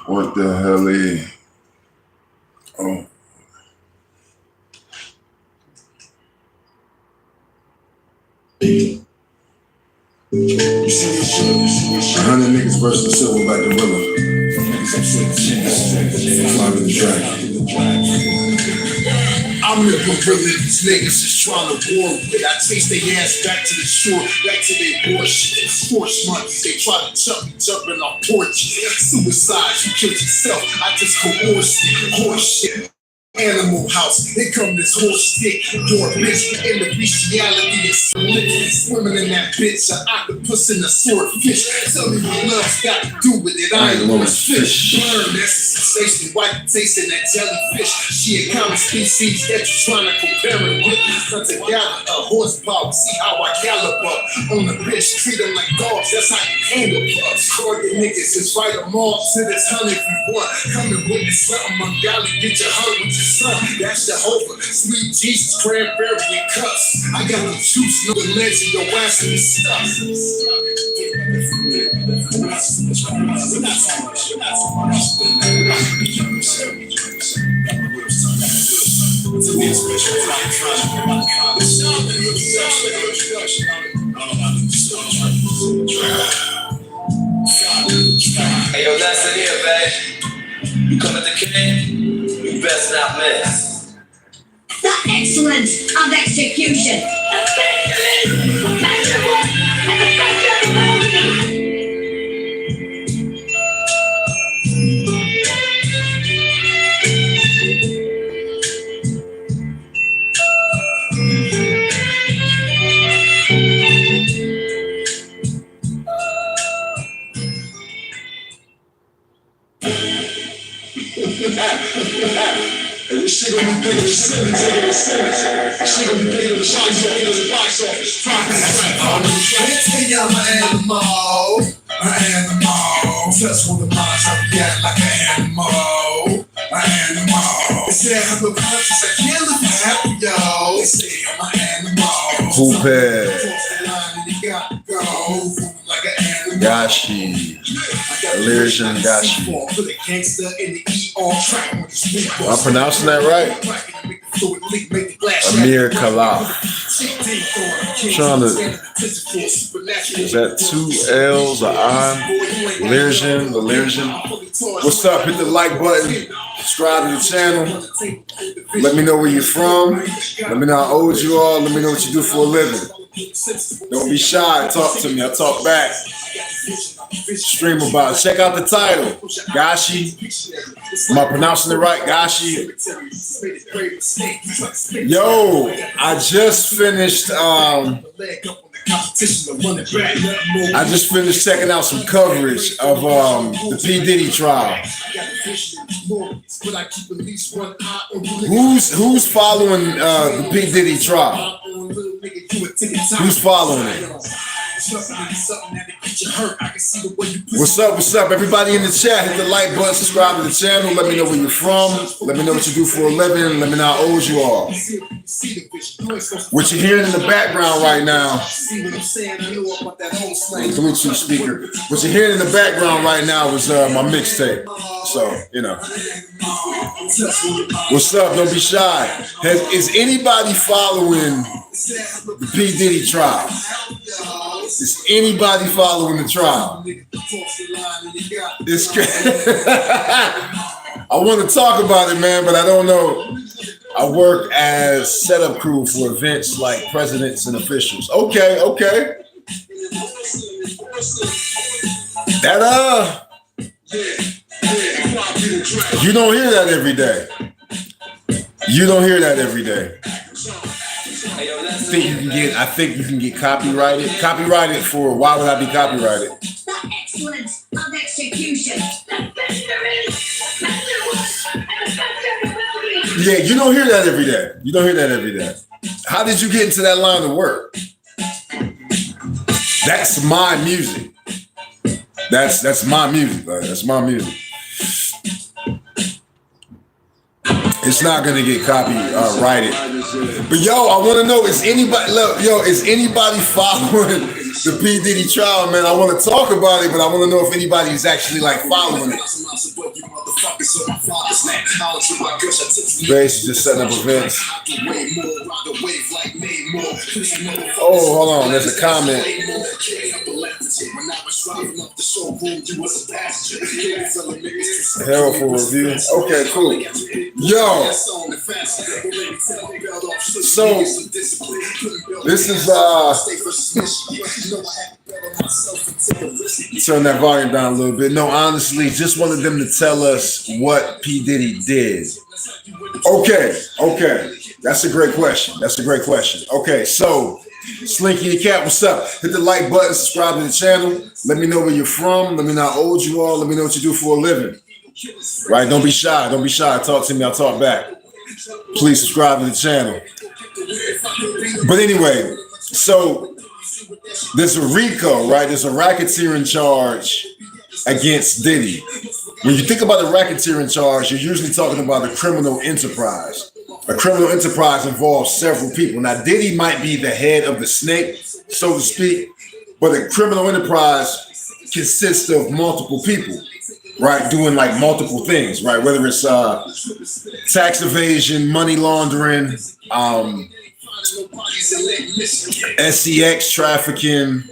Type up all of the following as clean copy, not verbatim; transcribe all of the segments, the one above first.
What the hell is? Oh. You see this shit? 100 niggas versus the silverback gorilla. I'm the gorilla these niggas is trying to war with. I taste their ass back to the shore, back to their bullshit. Scorch monkeys, they try to chuck me, jumping off porches. Suicide, you killed yourself, I just coerced it. Horse shit. Animal house, here come this horse stick, your bitch, in the bestiality, it's swimming in that bitch, an octopus and a swordfish. Tell me what love's got to do with it, I ain't no fish. Burn, that's a sensation, white tasting that jellyfish. She a common species that you're trying to compare it with. Come together, a horsepower, see how I caliber on the bitch, treat them like dogs, that's how you handle us. Call your niggas, just fight them all to this 100 if you want. Come and witness something ungodly, get your heart with your son, that's Jehovah, sweet Jesus, cranberry and cups. I got the juice, no the legend, your ass in the stuff. Hey, yo, that's it here, babe. You come at the king? You best not miss. The excellence of execution. The victory, the festival, and the festival. And this shit gonna be big in the city, shit gonna be big in the box office. I'm an animal. Touch with the minds, I react like an animal. They say I have no conscience, I can't live happy, yo. They say I'm an animal. Gashi. Illusion Gashi. Am I pronouncing that right? Amir Khalaf. Trying to. Is that 2 L's, an I? Illusion. What's up? Hit the like button. Subscribe to the channel. Let me know where you're from. Let me know how old you are. Let me know what you do for a living. Don't be shy. Talk to me. I talk back. Stream about it. Check out the title. Gashi. Am I pronouncing it right? Gashi. Yo, I just finished checking out some coverage of the P. Diddy trial. Who's following the P. Diddy trial? Who's following it? What's up? Everybody in the chat, hit the like button, subscribe to the channel. Let me know where you're from. Let me know what you do for a living. Let me know how old you are. What you're hearing in the background right now, Bluetooth speaker. What you're hearing in the background right now is my mixtape. So, you know. What's up? Don't be shy. Is anybody following the P. Diddy trial? Is anybody following the trial? It's I want to talk about it, man, but I don't know. I work as setup crew for events like presidents and officials. Okay. That you don't hear that every day. I think you can get copyrighted. Copyrighted for, why would I be copyrighted? The excellence of execution. The victory, the festival, and the festival. Yeah, you don't hear that every day. How did you get into that line of work? That's my music. That's my music. That's my music. It's not gonna get copyrighted. But yo, I want to know, is anybody following the P. Diddy trial, man? I want to talk about it, but I want to know if anybody's actually like following it. Basically just setting up events. Oh, hold on. There's a comment. Helpful review. Okay, cool. Yo. So this is turn that volume down a little bit. No, honestly, just wanted them to tell us what P. Diddy did. Okay. That's a great question. Okay, so Slinky the Cat, what's up? Hit the like button, subscribe to the channel. Let me know where you're from. Let me know how old you are. Let me know what you do for a living. Right? Don't be shy. Talk to me. I'll talk back. Please subscribe to the channel. But anyway, so there's a RICO, right? There's a racketeering charge against Diddy. When you think about a racketeering charge, you're usually talking about a criminal enterprise. A criminal enterprise involves several people. Now, Diddy might be the head of the snake, so to speak, but a criminal enterprise consists of multiple people, right? Doing like multiple things, right? Whether it's tax evasion, money laundering, SEX trafficking,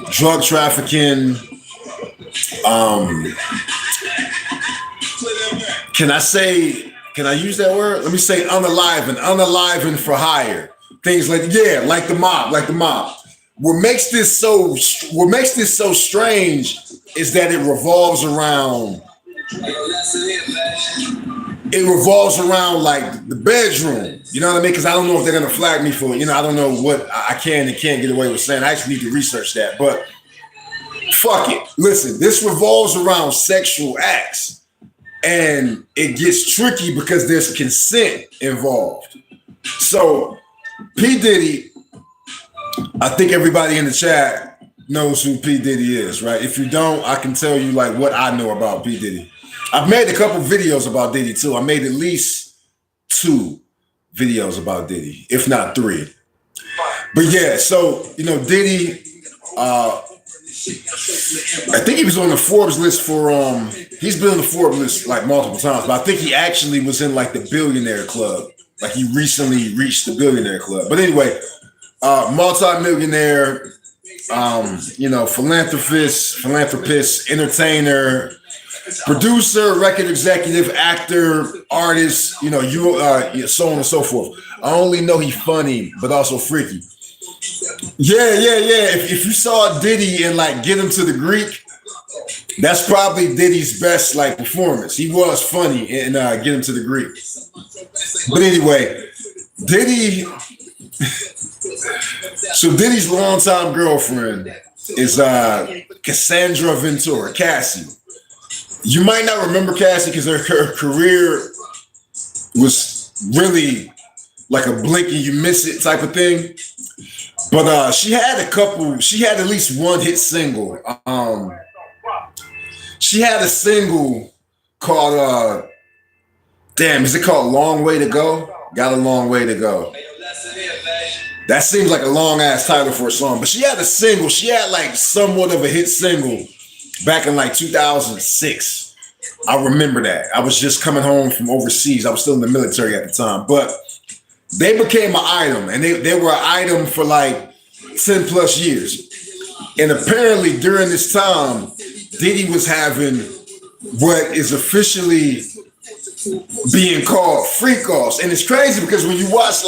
drug trafficking. Can I use that word? Let me say unalivened for hire. Things like the mob. What makes this so strange is that it revolves around like the bedroom. You know what I mean? Because I don't know if they're gonna flag me for it. I don't know what I can and can't get away with saying. I actually need to research that, but fuck it. Listen, this revolves around sexual acts. And it gets tricky because there's consent involved. So P. Diddy, I think everybody in the chat knows who P. Diddy is, right? If you don't, I can tell you like what I know about P. Diddy. I've made a couple videos about Diddy too. I made at least 2 videos about Diddy, if not 3. But yeah, so Diddy, I think he was on the Forbes list for he's been on the Forbes list like multiple times, but I think he actually was in like the billionaire club. Like he recently reached the billionaire club. But anyway, multi-millionaire, philanthropist, entertainer, producer, record executive, actor, artist, so on and so forth. I only know he's funny, but also freaky. Yeah. If you saw Diddy and like Get Him to the Greek, that's probably Diddy's best like performance. He was funny in Get Him to the Greek. But anyway, Diddy. So Diddy's longtime girlfriend is Cassandra Ventura, Cassie. You might not remember Cassie because her career was really like a blink and you miss it type of thing. But she had at least one hit single. She had a single called, is it called Long Way to Go? Got a Long Way to Go. That seems like a long ass title for a song, but she had a single. She had like somewhat of a hit single back in like 2006. I remember that. I was just coming home from overseas. I was still in the military at the time, but they became an item, and they were an item for like 10 plus years. And apparently during this time, Diddy was having what is officially being called freak-offs. And it's crazy because when you watch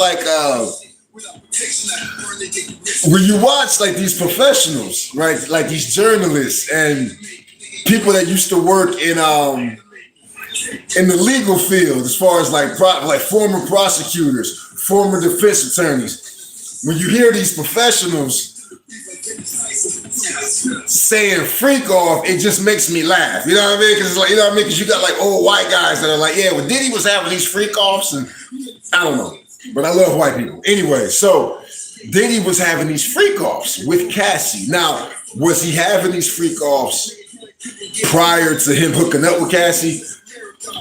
these professionals, right, like these journalists and people that used to work in the legal field, as far as like former prosecutors, former defense attorneys, when you hear these professionals saying freak off, it just makes me laugh. You know what I mean? Because it's like, because you got like old white guys that are like, yeah, well, Diddy was having these freak offs, and I don't know, but I love white people. Anyway, so Diddy was having these freak offs with Cassie. Now, was he having these freak offs prior to him hooking up with Cassie?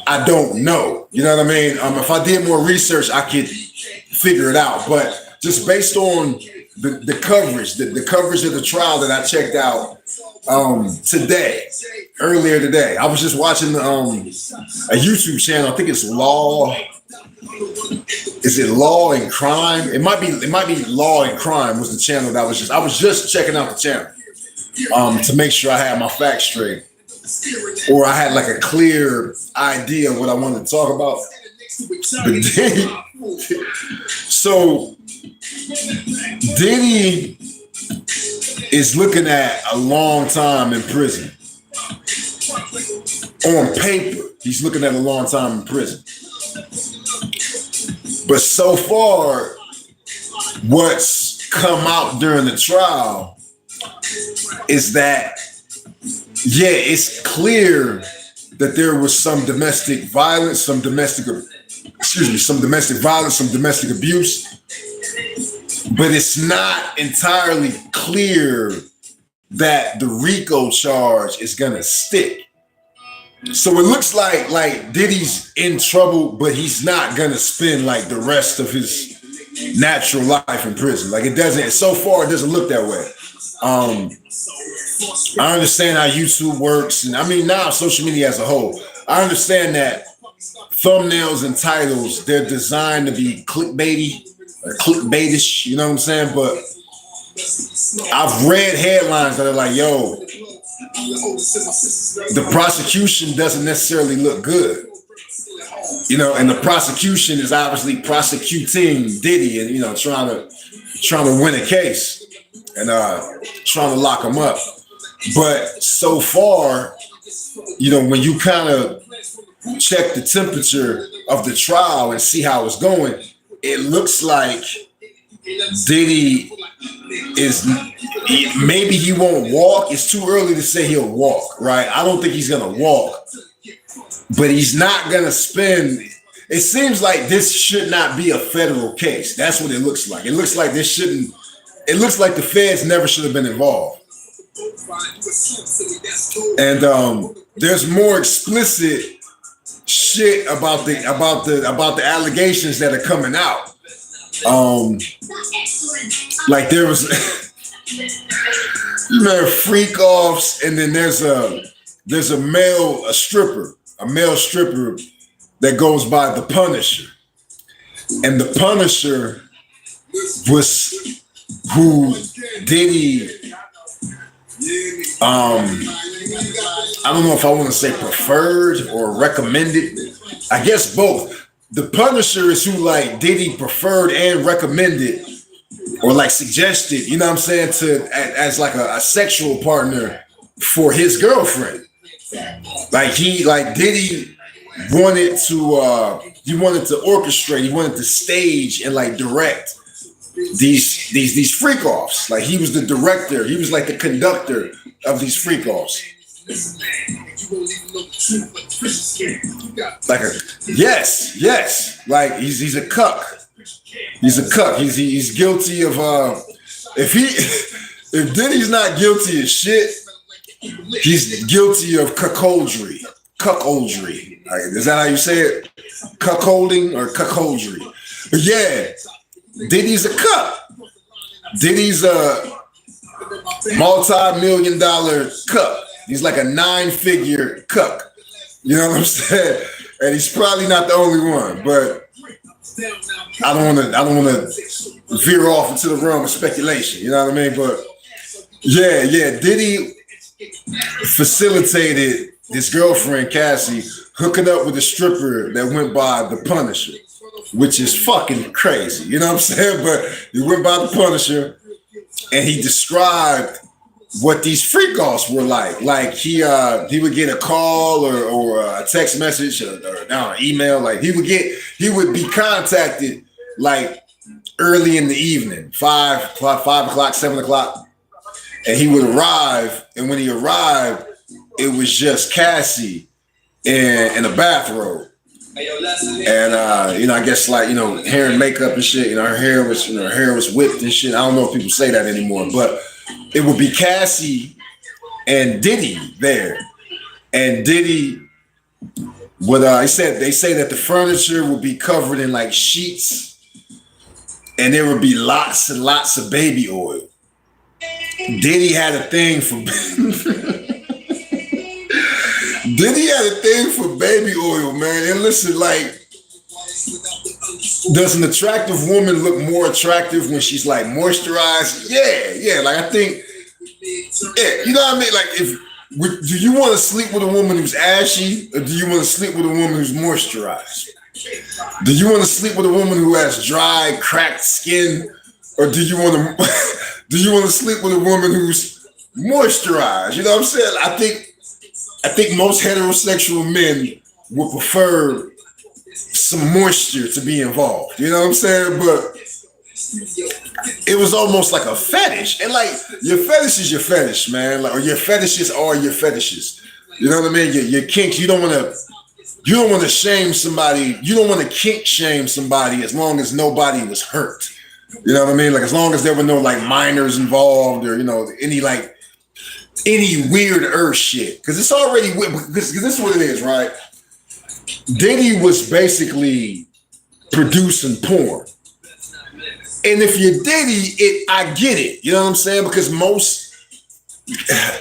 I don't know. You know what I mean? If I did more research, I could figure it out. But just based on the coverage, the coverage of the trial that I checked out, today, earlier today. I was just watching a YouTube channel. I think it's Law. Is it Law and Crime? It might be Law and Crime was the channel that I was just checking out the channel to make sure I had my facts straight, or I had like a clear idea of what I wanted to talk about. But so Diddy is looking at a long time in prison. On paper, he's looking at a long time in prison. But so far, what's come out during the trial is that, yeah, it's clear that there was some domestic violence, some domestic violence, some domestic abuse, but it's not entirely clear that the RICO charge is gonna stick. So it looks like Diddy's in trouble, but he's not gonna spend like the rest of his natural life in prison. Like it doesn't, so far it doesn't look that way. I understand how YouTube works, and I mean now social media as a whole. I understand that thumbnails and titles, they're designed to be clickbaity or clickbaitish, you know what I'm saying? But I've read headlines that are like, yo, the prosecution doesn't necessarily look good. You know, and the prosecution is obviously prosecuting Diddy and, you know, trying to win a case and trying to lock him up. But so far, you know, when you kind of check the temperature of the trial and see how it's going, it looks like Diddy maybe he won't walk. It's too early to say he'll walk, right? I don't think he's gonna walk, but he's not gonna spend. It seems like this should not be a federal case. That's what it looks like. It looks like this shouldn't. It looks like the feds never should have been involved. And there's more explicit shit about the allegations that are coming out. Like there was, you know, freak offs, and then there's a male stripper that goes by the Punisher, and the Punisher was who Diddy. I don't know if I want to say preferred or recommended. I guess both. The Punisher is who like Diddy preferred and recommended, or like suggested, you know what I'm saying, as like a sexual partner for his girlfriend. Like Diddy wanted to orchestrate, he wanted to stage and like direct these freak offs. Like he was the director, he was like the conductor of these freak offs. Like yes. Like he's a cuck. He's a cuck. He's guilty of if Diddy's not guilty of shit, he's guilty of cuckoldry. Cuckoldry. Like, is that how you say it? Cuckolding or cuckoldry? But yeah, Diddy's a cuck. Diddy's a multi-million-dollar cuck. He's like a 9-figure cuck. You know what I'm saying? And he's probably not the only one, but I don't want to veer off into the realm of speculation. You know what I mean? But yeah, Diddy facilitated his girlfriend Cassie hooking up with a stripper that went by the Punisher, which is fucking crazy. You know what I'm saying? But he went by the Punisher and he described what these freak offs were like. Like he would get a call or a text message or an email. Like he would be contacted like early in the evening, 5 o'clock, 7 o'clock, and he would arrive. And when he arrived, it was just Cassie in a bathrobe. And you know, I guess like, you know, hair and makeup and shit. You know, her hair was whipped and shit. I don't know if people say that anymore, but it would be Cassie and Diddy there, and Diddy would. They say that the furniture would be covered in like sheets, and there would be lots and lots of baby oil. Diddy had a thing for Diddy had a thing for baby oil, man. And listen, like, does an attractive woman look more attractive when she's like moisturized? Yeah. Like I think, yeah, you know what I mean? Like do you want to sleep with a woman who's ashy, or do you want to sleep with a woman who's moisturized? Do you want to sleep with a woman who has dry, cracked skin, or do you want to sleep with a woman who's moisturized? You know what I'm saying? I think most heterosexual men would prefer some moisture to be involved. You know what I'm saying? But it was almost like a fetish. And like, your fetish is your fetish, man. Like, or your fetishes are your fetishes. You know what I mean? Your kinks, you don't want to shame somebody. You don't want to kink shame somebody as long as nobody was hurt. You know what I mean? Like, as long as there were no like minors involved, or, you know, any weird earth shit. Because it's already weird. Because this is what it is, right? Diddy was basically producing porn. And if you're Diddy, I get it. You know what I'm saying? Because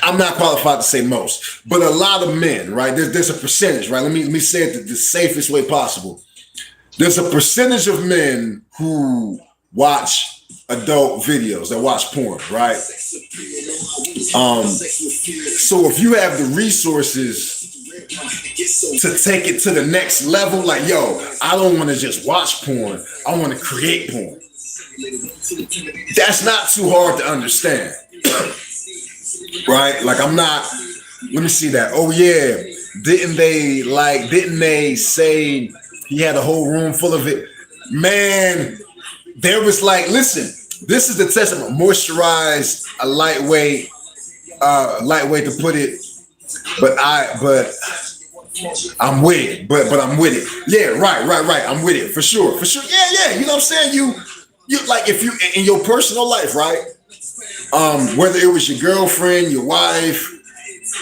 I'm not qualified to say most, but a lot of men, right? There's a percentage, right? Let me say it the safest way possible. There's a percentage of men who watch adult videos, that watch porn, right? So if you have the resources to take it to the next level, like, yo, I don't want to just watch porn, I want to create porn. That's not too hard to understand. Right? Like, let me see that. Oh yeah, didn't they say he had a whole room full of it? Man, there was like, listen, this is the testament. Moisturized, a lightweight to put it, but I'm with it. But I'm with it. Yeah, right. I'm with it for sure. Yeah. You know what I'm saying? You like, if you in your personal life, right? Whether it was your girlfriend, your wife,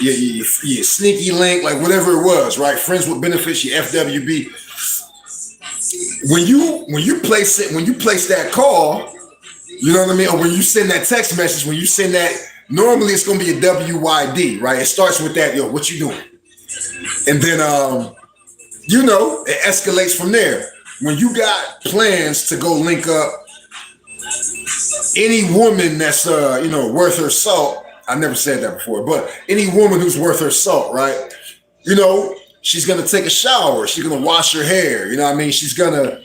your sneaky link, like whatever it was, right? Friends with benefits, your FWB. When you place that call, you know what I mean? Or when you send that text message, when you send that, normally it's gonna be a WYD, right? It starts with that, yo, what you doing? And then you know, it escalates from there. When you got plans to go link up, any woman that's worth her salt, I never said that before, but any woman who's worth her salt, right? You know, she's gonna take a shower, she's gonna wash her hair, you know what I mean? She's gonna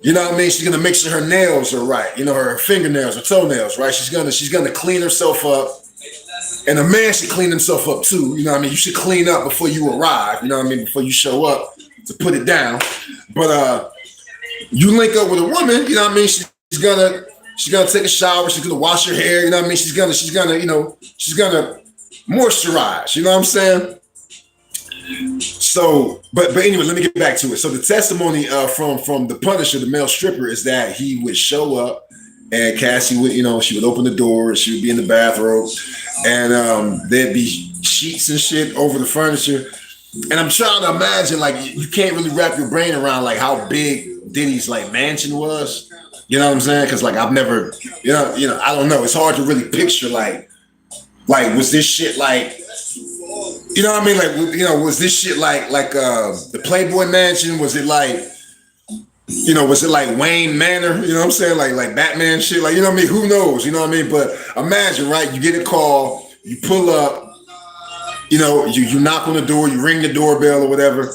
make sure her nails are right, you know, her fingernails, her toenails, right? She's gonna clean herself up. And a man should clean himself up too, you know what I mean? You should clean up before you arrive, you know what I mean? Before you show up, to put it down. But you link up with a woman, you know what I mean? She's gonna take a shower, she's gonna wash her hair, you know what I mean? She's gonna moisturize, you know what I'm saying? So, but anyway, let me get back to it. So the testimony from the Punisher, the male stripper, is that he would show up and Cassie would, she would open the door and she would be in the bathrobe and there'd be sheets and shit over the furniture. And I'm trying to imagine, like, you can't really wrap your brain around like how big Diddy's like mansion was. You know what I'm saying? Because like I've never, I don't know. It's hard to really picture like was this shit like, you know what I mean? Like, was this shit like the Playboy Mansion? Was it like, was it like Wayne Manor? You know what I'm saying? Like Batman shit? Like, you know what I mean? Who knows? You know what I mean? But imagine, right? You get a call, you pull up, you knock on the door, you ring the doorbell or whatever.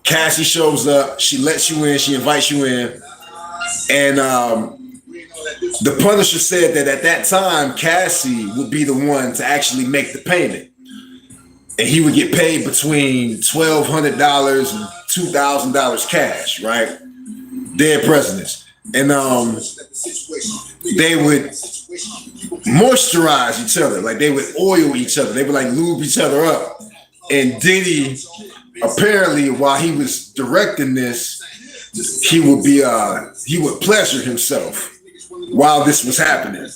Cassie shows up, she lets you in, she invites you in. And the Punisher said that at that time, Cassie would be the one to actually make the payment. And he would get paid between $1,200 and $2,000 cash, right? Dead presidents. And they would moisturize each other. Like, they would oil each other. They would like lube each other up. And Diddy, apparently, while he was directing this, he would pleasure himself while this was happening.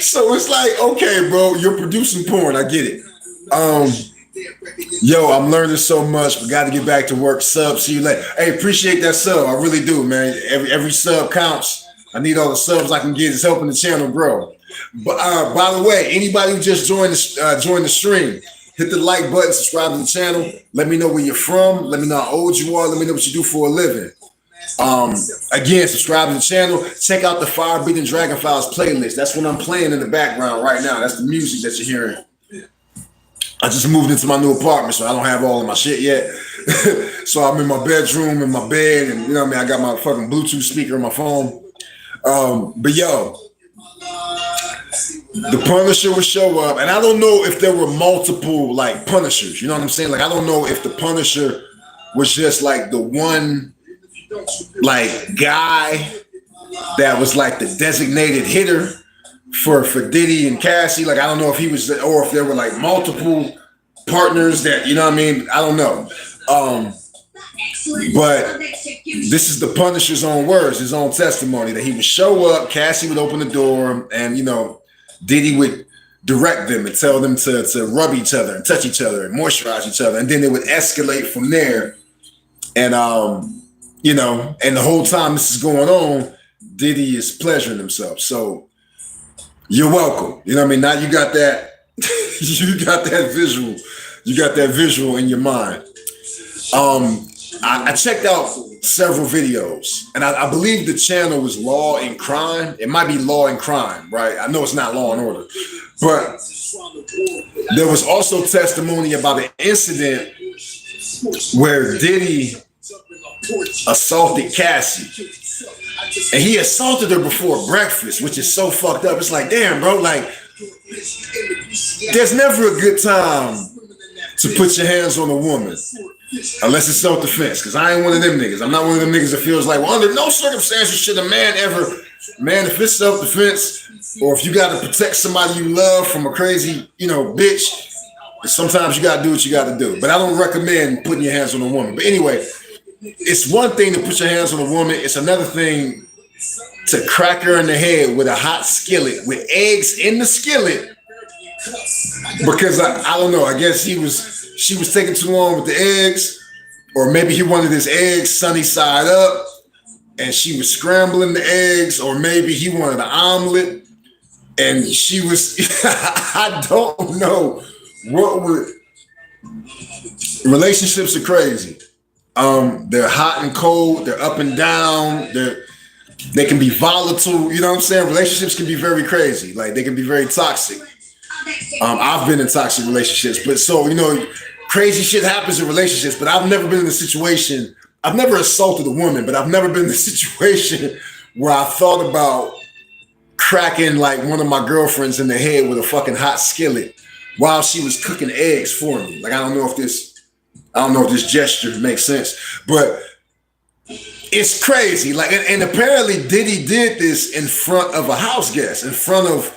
So it's like, okay, bro, you're producing porn. I get it. Yo, I'm learning so much, but got to get back to work. Sub, see you later. Hey, appreciate that sub. I really do, man. Every sub counts. I need all the subs I can get. It's helping the channel grow. But by the way, anybody who just joined the stream, hit the like button, subscribe to the channel. Let me know where you're from. Let me know how old you are. Let me know what you do for a living. Again, subscribe to the channel. Check out the Fire Beating Dragon Files playlist. That's what I'm playing in the background right now. That's the music that you're hearing. I just moved into my new apartment, so I don't have all of my shit yet. So I'm in my bedroom, in my bed, and you know what I mean? I got my fucking Bluetooth speaker on my phone. But yo, the Punisher would show up, and I don't know if there were multiple like Punishers. You know what I'm saying? Like, I don't know if the Punisher was just like the one like guy that was like the designated hitter for Diddy and Cassie. Like, I don't know if he was, or if there were like multiple partners that, you know what I mean? I don't know. But this is the Punisher's own words, his own testimony, that he would show up, Cassie would open the door, and you know, Diddy would direct them and tell them to rub each other and touch each other and moisturize each other, and then it would escalate from there. And you know, and the whole time this is going on, Diddy is pleasuring himself. So you're welcome. You know what I mean? Now you got that, you got that visual. You got that visual in your mind. I checked out several videos, and I believe the channel was Law and Crime. It might be Law and Crime, right? I know it's not Law and Order, but there was also testimony about an incident where Diddy assaulted Cassie, and he assaulted her before breakfast, which is so fucked up. It's like, damn, bro, like, there's never a good time to put your hands on a woman unless it's self-defense, because I ain't one of them niggas. I'm not one of them niggas that feels like, well, under no circumstances should a man ever, man, if it's self-defense, or if you got to protect somebody you love from a crazy, you know, bitch, sometimes you got to do what you got to do. But I don't recommend putting your hands on a woman. But anyway, it's one thing to put your hands on a woman. It's another thing to crack her in the head with a hot skillet, with eggs in the skillet, because I don't know, I guess she was taking too long with the eggs, or maybe he wanted his eggs sunny side up and she was scrambling the eggs, or maybe he wanted an omelet and she was, I don't know what would, relationships are crazy. They're hot and cold, they're up and down, they can be volatile, you know what I'm saying? Relationships can be very crazy, like they can be very toxic. I've been in toxic relationships, but so, you know, crazy shit happens in relationships, but I've never been in a situation, I've never assaulted a woman, but I've never been in a situation where I thought about cracking like one of my girlfriends in the head with a fucking hot skillet while she was cooking eggs for me. Like, I don't know if this gesture makes sense, but it's crazy. Like, and apparently Diddy did this in front of a house guest, in front of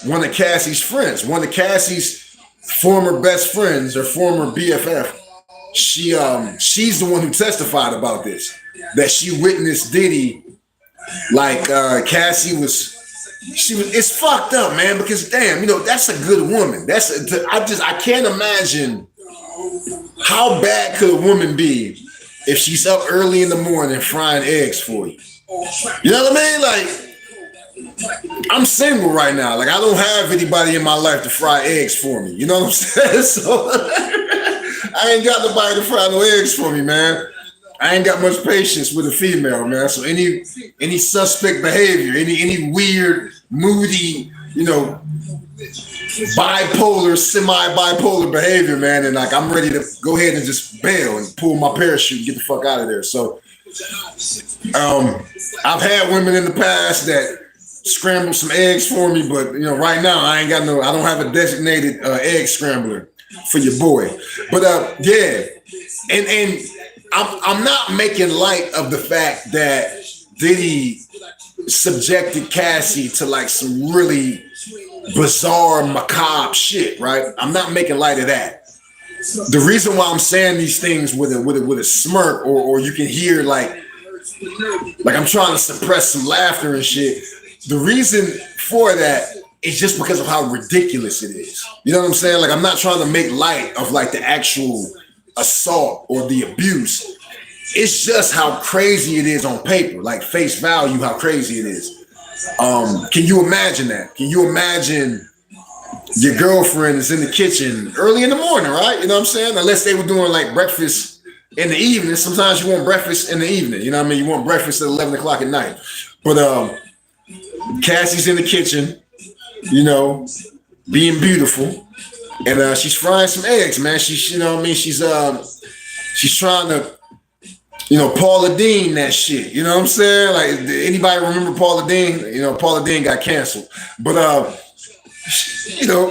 one of Cassie's friends, one of Cassie's former best friends or former BFF. She's the one who testified about this, that she witnessed Diddy, like Cassie was, it's fucked up, man, because damn, you know, that's a good woman. I can't imagine how bad could a woman be if she's up early in the morning frying eggs for you. You know what I mean? Like, I'm single right now. Like, I don't have anybody in my life to fry eggs for me. You know what I'm saying? So I ain't got nobody to fry no eggs for me, man. I ain't got much patience with a female, man. So any suspect behavior, any weird, moody, you know, bipolar, semi-bipolar behavior, man, and like I'm ready to go ahead and just bail and pull my parachute and get the fuck out of there. So I've had women in the past that scramble some eggs for me, but you know, right now I don't have a designated egg scrambler for your boy. But yeah, and I'm not making light of the fact that Diddy subjected Cassie to like some really bizarre, macabre shit, right? I'm not making light of that. The reason why I'm saying these things with a smirk, or you can hear like I'm trying to suppress some laughter and shit. The reason for that it's just because of how ridiculous it is. You know what I'm saying? Like, I'm not trying to make light of like the actual assault or the abuse. It's just how crazy it is on paper, like face value, how crazy it is. Can you imagine that? Can you imagine your girlfriend is in the kitchen early in the morning, right? You know what I'm saying? Unless they were doing like breakfast in the evening. Sometimes you want breakfast in the evening. You know what I mean? You want breakfast at 11 o'clock at night. But Cassie's in the kitchen, you know, being beautiful. And she's frying some eggs, man. She's, you know what I mean? She's trying to, you know, Paula Deen that shit. You know what I'm saying? Like, anybody remember Paula Deen? You know, Paula Deen got canceled. But, you know,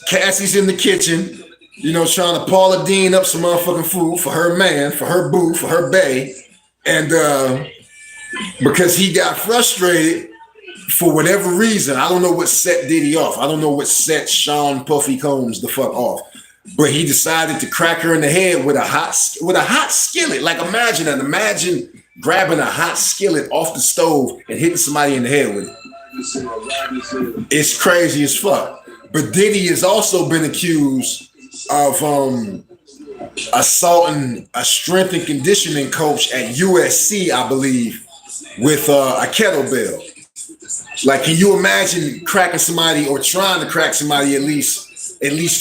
Cassie's in the kitchen, you know, trying to Paula Deen up some motherfucking food for her man, for her boo, for her bae. And because he got frustrated for whatever reason, I don't know what set Diddy off. I don't know what set Sean Puffy Combs the fuck off. But he decided to crack her in the head with a hot skillet. Like, imagine that. Imagine grabbing a hot skillet off the stove and hitting somebody in the head with it. It's crazy as fuck. But Diddy has also been accused of assaulting a strength and conditioning coach at USC, I believe, with a kettlebell. Like, can you imagine cracking somebody or trying to crack somebody, at least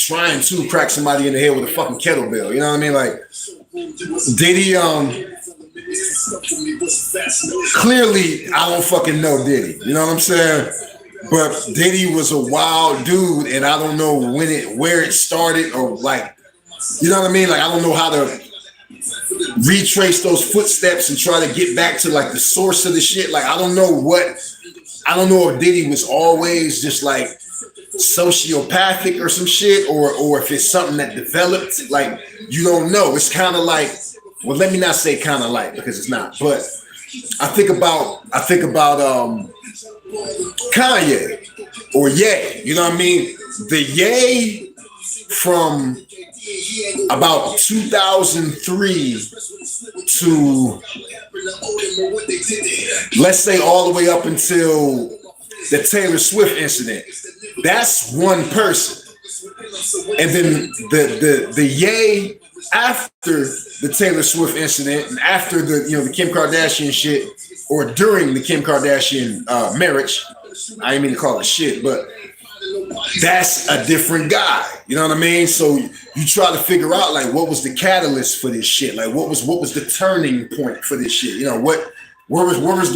trying to crack somebody in the head with a fucking kettlebell? You know what I mean? Like, Diddy, clearly, I don't fucking know Diddy. You know what I'm saying? But Diddy was a wild dude, and I don't know where it started, or like, you know what I mean? Like, I don't know how to retrace those footsteps and try to get back to like the source of the shit. Like, I don't know if Diddy was always just like sociopathic or some shit, or if it's something that developed. Like, you don't know. It's kind of like, well, let me not say kind of like, because it's not. But I think about Kanye or Ye. You know what I mean? The Ye from about 2003 to, let's say, all the way up until the Taylor Swift incident. That's one person. And then the Ye after the Taylor Swift incident and after the Kim Kardashian shit, or during the Kim Kardashian marriage. I didn't mean to call it shit, but that's a different guy. You know what I mean? So you try to figure out, like, what was the catalyst for this shit? Like, what was the turning point for this shit? You know, what was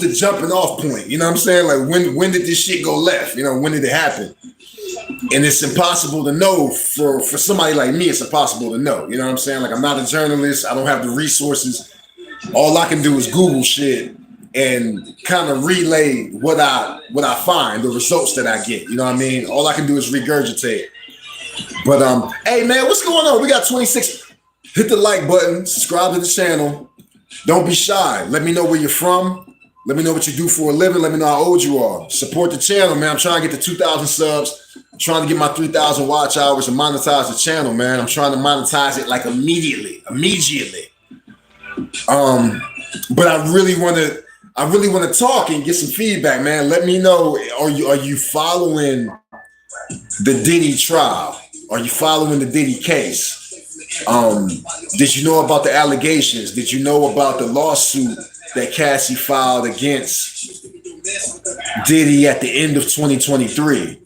the jumping off point? You know what I'm saying? Like, when did this shit go left? You know, when did it happen? And it's impossible to know for somebody like me. It's impossible to know. You know what I'm saying? Like, I'm not a journalist. I don't have the resources. All I can do is Google shit and kind of relay what I find, the results that I get. You know what I mean? All I can do is regurgitate. But hey man, what's going on? We got 26. Hit the like button, subscribe to the channel. Don't be shy. Let me know where you're from. Let me know what you do for a living. Let me know how old you are. Support the channel, man. I'm trying to get to 2,000 subs. I'm trying to get my 3,000 watch hours and monetize the channel, man. I'm trying to monetize it like immediately. But I really want to talk and get some feedback, man. Let me know. Are you following the Diddy trial? Are you following the Diddy case? Did you know about the allegations? Did you know about the lawsuit that Cassie filed against Diddy at the end of 2023?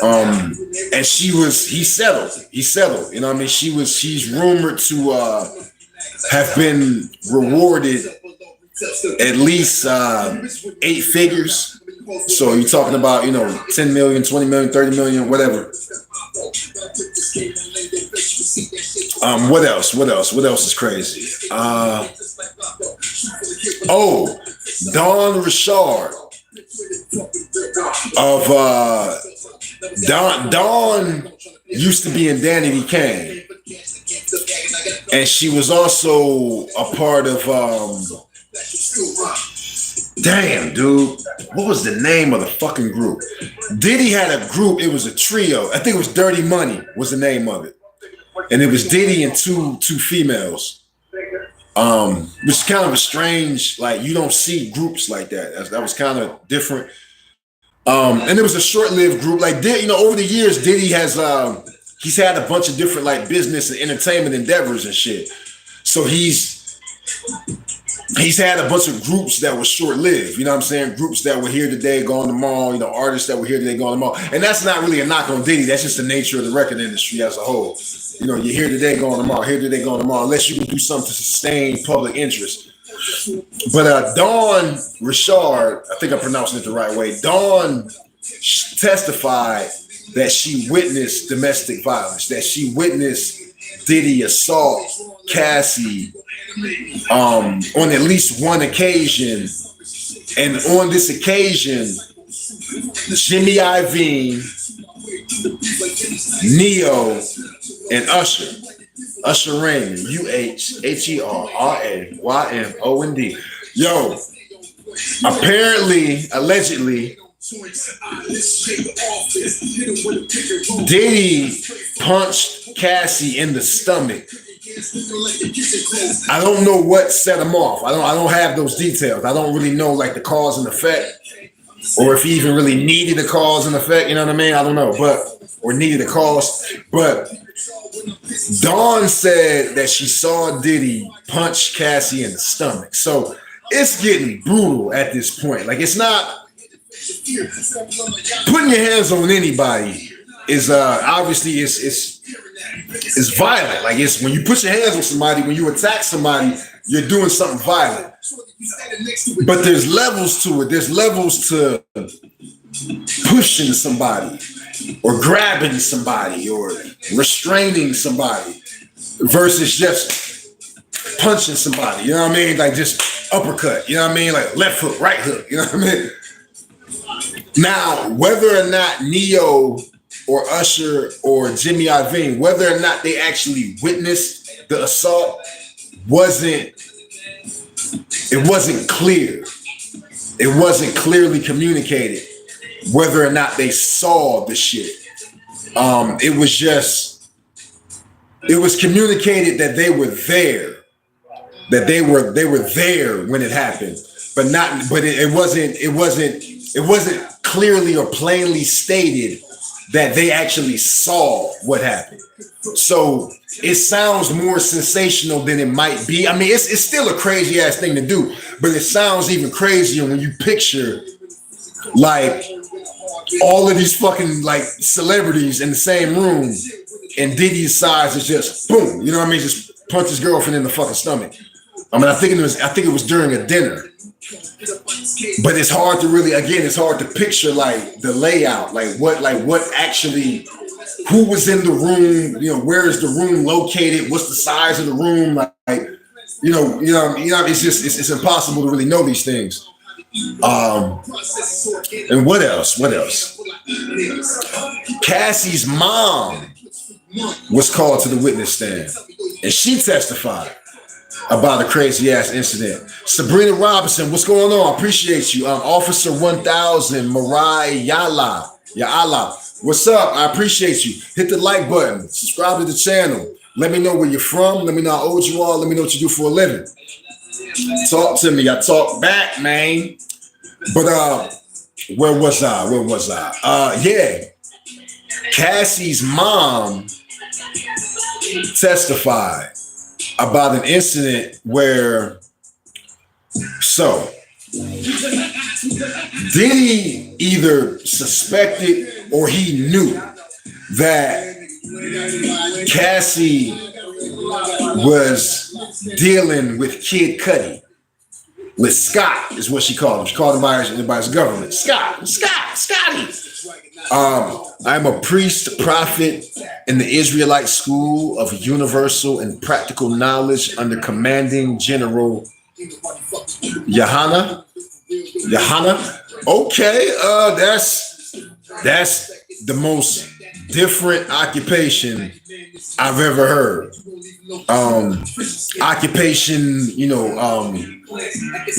And he settled. You know what I mean? She's rumored to have been rewarded at least 8 figures. So you're talking about, 10 million, 20 million, 30 million, whatever. What else is crazy? Don Richard of Dawn used to be in Danity Kane, and she was also a part of damn dude, what was the name of the fucking group? Diddy had a group. It was a trio. I think it was Dirty Money was the name of it, and it was Diddy and two females. Which is kind of a strange, like, you don't see groups like that. That was kind of different. And it was a short-lived group. Like, you know, over the years, Diddy has he's had a bunch of different like business and entertainment endeavors and shit. So he's had a bunch of groups that were short-lived. You know what I'm saying? Groups that were here today, gone tomorrow. You know, artists that were here today, gone tomorrow. And that's not really a knock on Diddy. That's just the nature of the record industry as a whole. You know, you're here today, gone tomorrow. Here today, gone tomorrow. Unless you can do something to sustain public interest. But Dawn Richard, I think I'm pronouncing it the right way. Dawn testified that she witnessed domestic violence, that she witnessed Diddy assault Cassie on at least one occasion. And on this occasion, Jimmy Iovine, Neo, and Usher Raymond, UHHERRAYMOND. Yo, apparently, allegedly, Diddy punched Cassie in the stomach. I don't know what set him off. I don't have those details. I don't really know like the cause and effect, or if he even really needed a cause and effect. You know what I mean? I don't know, or needed a cause. But Dawn said that she saw Diddy punch Cassie in the stomach. So it's getting brutal at this point. Like, it's not putting your hands on anybody is obviously it's violent. Like, it's when you put your hands on somebody, when you attack somebody, you're doing something violent. But there's levels to it. There's levels to pushing somebody or grabbing somebody or restraining somebody versus just punching somebody. You know what I mean? Like, just uppercut. You know what I mean? Like left hook, right hook. You know what I mean? Now, whether or not Neo or Usher or Jimmy Iovine, whether or not they actually witnessed the assault, wasn't clear. It wasn't clearly communicated whether or not they saw the shit. It was communicated that they were there, that they were there when it happened, but it wasn't clearly or plainly stated that they actually saw what happened. So it sounds more sensational than it might be. I mean, it's still a crazy ass thing to do, but it sounds even crazier when you picture like all of these fucking like celebrities in the same room, and Diddy's size is just boom. You know what I mean? Just punch his girlfriend in the fucking stomach. I mean, I think it was during a dinner. But it's hard to really, again, it's hard to picture like the layout, like what actually, who was in the room, you know, where is the room located, what's the size of the room, like it's just it's impossible to really know these things. And what else? Cassie's mom was called to the witness stand, and she testified about a crazy ass incident. Sabrina Robinson, what's going on? I appreciate you. Officer 1000, Mariah Yala, what's up? I appreciate you. Hit the like button. Subscribe to the channel. Let me know where you're from. Let me know how old you are. Let me know what you do for a living. Talk to me. I talk back, man. But where was I? Yeah. Cassie's mom testified about an incident where Diddy either suspected or he knew that Cassie was dealing with Kid Cudi, with Scott is what she called him. She called him by his government. Scotty. I'm a priest, prophet in the Israelite school of universal and practical knowledge under commanding General Yahana. Okay, that's the most different occupation I've ever heard. Occupation,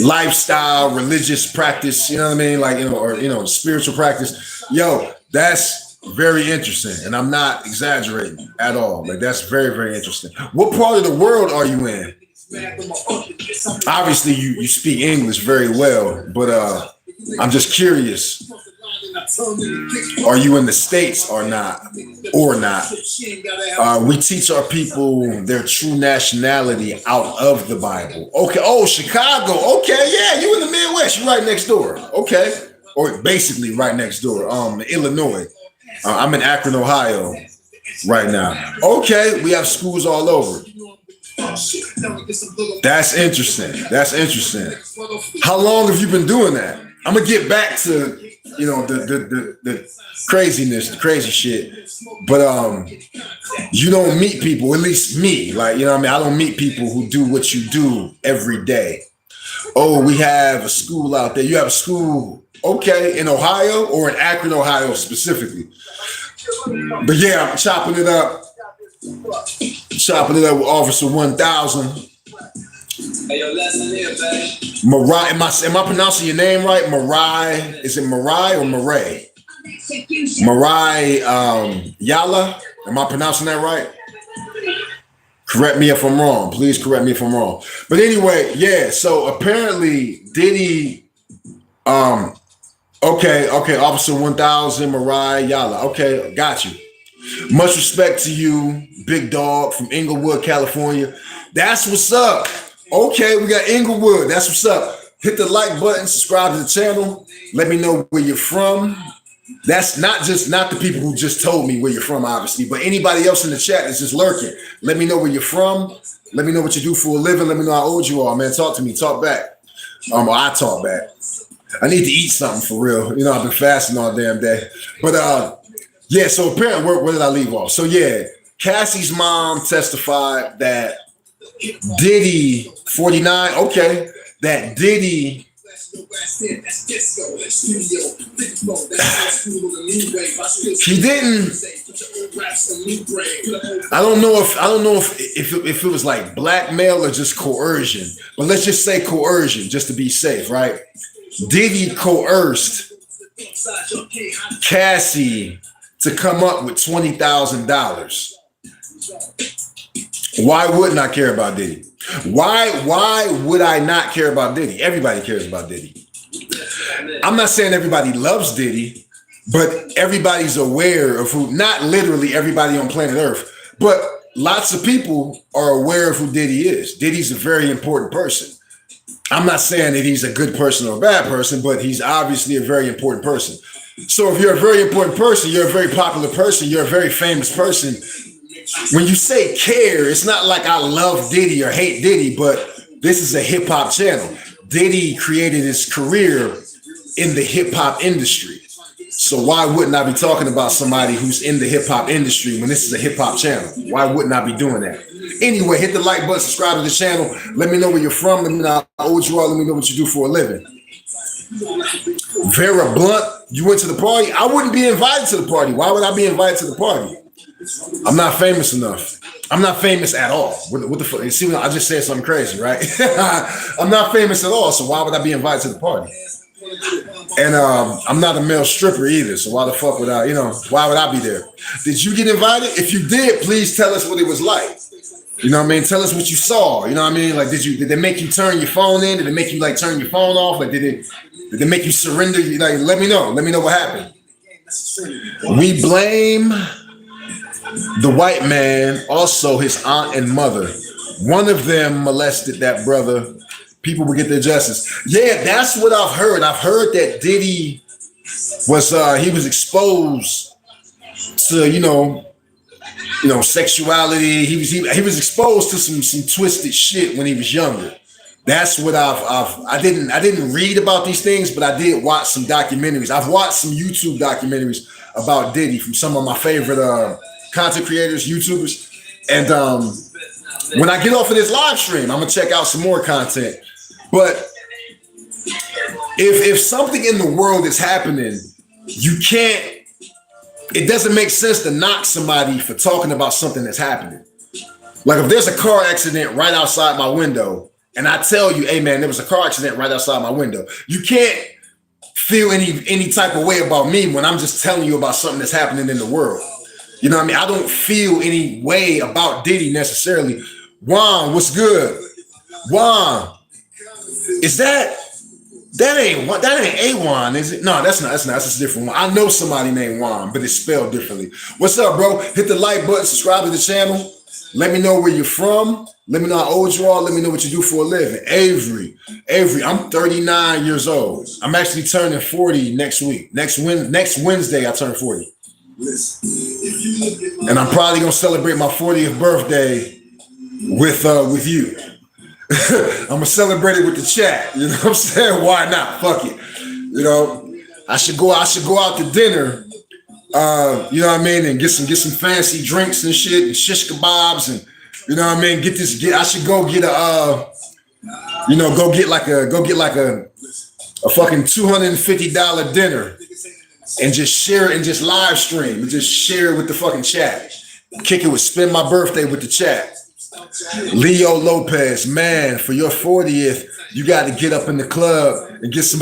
lifestyle, religious practice, you know what I mean? Like, or spiritual practice. Yo, that's very interesting. And I'm not exaggerating at all. Like, that's very, very interesting. What part of the world are you in? Obviously, you speak English very well, but I'm just curious. Are you in the States or not? Or not? We teach our people their true nationality out of the Bible. Okay. Oh, Chicago. Okay. Yeah, you in the Midwest. You right next door. Okay. Or basically right next door. Illinois. I'm in Akron, Ohio right now. Okay. We have schools all over. That's interesting. That's interesting. How long have you been doing that? I'm gonna get back to the craziness, the crazy shit. But you don't meet people, at least me. Like, you know what I mean? I don't meet people who do what you do every day. Oh, we have a school out there. You have a school, okay, in Ohio or in Akron, Ohio specifically. But yeah, I'm chopping it up. Chopping it up with Officer 1000. Hey, yo, lesson here, baby. Mariah, am I pronouncing your name right? Mariah, is it Mariah or Mariah? Mariah Yala, am I pronouncing that right? Correct me if I'm wrong. Please correct me if I'm wrong. But anyway, yeah, so apparently Diddy, okay, Officer 1000, Mariah Yala. Okay, got you. Much respect to you, big dog from Inglewood, California. That's what's up. Okay, we got Inglewood. That's what's up. Hit the like button, subscribe to the channel. Let me know where you're from. That's not the people who just told me where you're from, obviously, but anybody else in the chat that's just lurking. Let me know where you're from. Let me know what you do for a living. Let me know how old you are, man. Talk to me. Talk back. Or I talk back. I need to eat something for real. You know, I've been fasting all damn day. But yeah, so apparently, where did I leave off? So yeah, Cassie's mom testified that Diddy, 49, okay, that Diddy he didn't. I don't know if it was like blackmail or just coercion, but let's just say coercion just to be safe, right? Diddy coerced Cassie to come up with $20,000. Why wouldn't I care about Diddy? Why would I not care about Diddy? Everybody cares about Diddy. I'm not saying everybody loves Diddy, but everybody's aware of who, not literally everybody on planet Earth, but lots of people are aware of who Diddy is. Diddy's a very important person. I'm not saying that he's a good person or a bad person, but he's obviously a very important person. So if you're a very important person, you're a very popular person, you're a very famous person, when you say care, it's not like I love Diddy or hate Diddy, but this is a hip hop channel. Diddy created his career in the hip hop industry. So why wouldn't I be talking about somebody who's in the hip hop industry when this is a hip hop channel? Why wouldn't I be doing that? Anyway, hit the like button, subscribe to the channel. Let me know where you're from. Let me know how old you are. Let me know what you do for a living. Vera Blunt, you went to the party? I wouldn't be invited to the party. Why would I be invited to the party? I'm not famous enough. I'm not famous at all. What the fuck? You see, I just said something crazy, right? I'm not famous at all, so why would I be invited to the party? And I'm not a male stripper either, so why the fuck would I, why would I be there? Did you get invited? If you did, please tell us what it was like. You know what I mean? Tell us what you saw. You know what I mean? Like, did they make you turn your phone in? Did they make you like turn your phone off? Like, did they make you surrender? Like, let me know. Let me know what happened. We blame the white man, also his aunt and mother. One of them molested that brother. People will get their justice. Yeah, that's what I've heard. I've heard that Diddy was he was exposed to sexuality. He was exposed to some twisted shit when he was younger. That's what I didn't read about these things, but I did watch some documentaries. I've watched some YouTube documentaries about Diddy from some of my favorite content creators, YouTubers. And when I get off of this live stream, I'm gonna check out some more content. But if something in the world is happening, it doesn't make sense to knock somebody for talking about something that's happening. Like if there's a car accident right outside my window and I tell you, hey man, there was a car accident right outside my window, you can't feel any type of way about me when I'm just telling you about something that's happening in the world. You know what I mean? I don't feel any way about Diddy necessarily. Juan, what's good? Juan, is that That ain't A1, is it? No, that's not. That's a different one. I know somebody named Juan, but it's spelled differently. What's up, bro? Hit the like button, subscribe to the channel. Let me know where you're from. Let me know how old you are. Let me know what you do for a living. Avery, I'm 39 years old. I'm actually turning 40 next week. Next Wednesday, I turn 40. And I'm probably gonna celebrate my 40th birthday with you. I'm gonna celebrate it with the chat. You know what I'm saying? Why not? Fuck it. You know, I should go out to dinner. You know what I mean, and get some fancy drinks and shit and shish kebabs and you know what I mean. I should go get a fucking $250 dinner and just share it and just live stream and just share it with the fucking chat. Kick it with spend my birthday with the chat. Leo Lopez, man, for your 40th, you got to get up in the club and get some.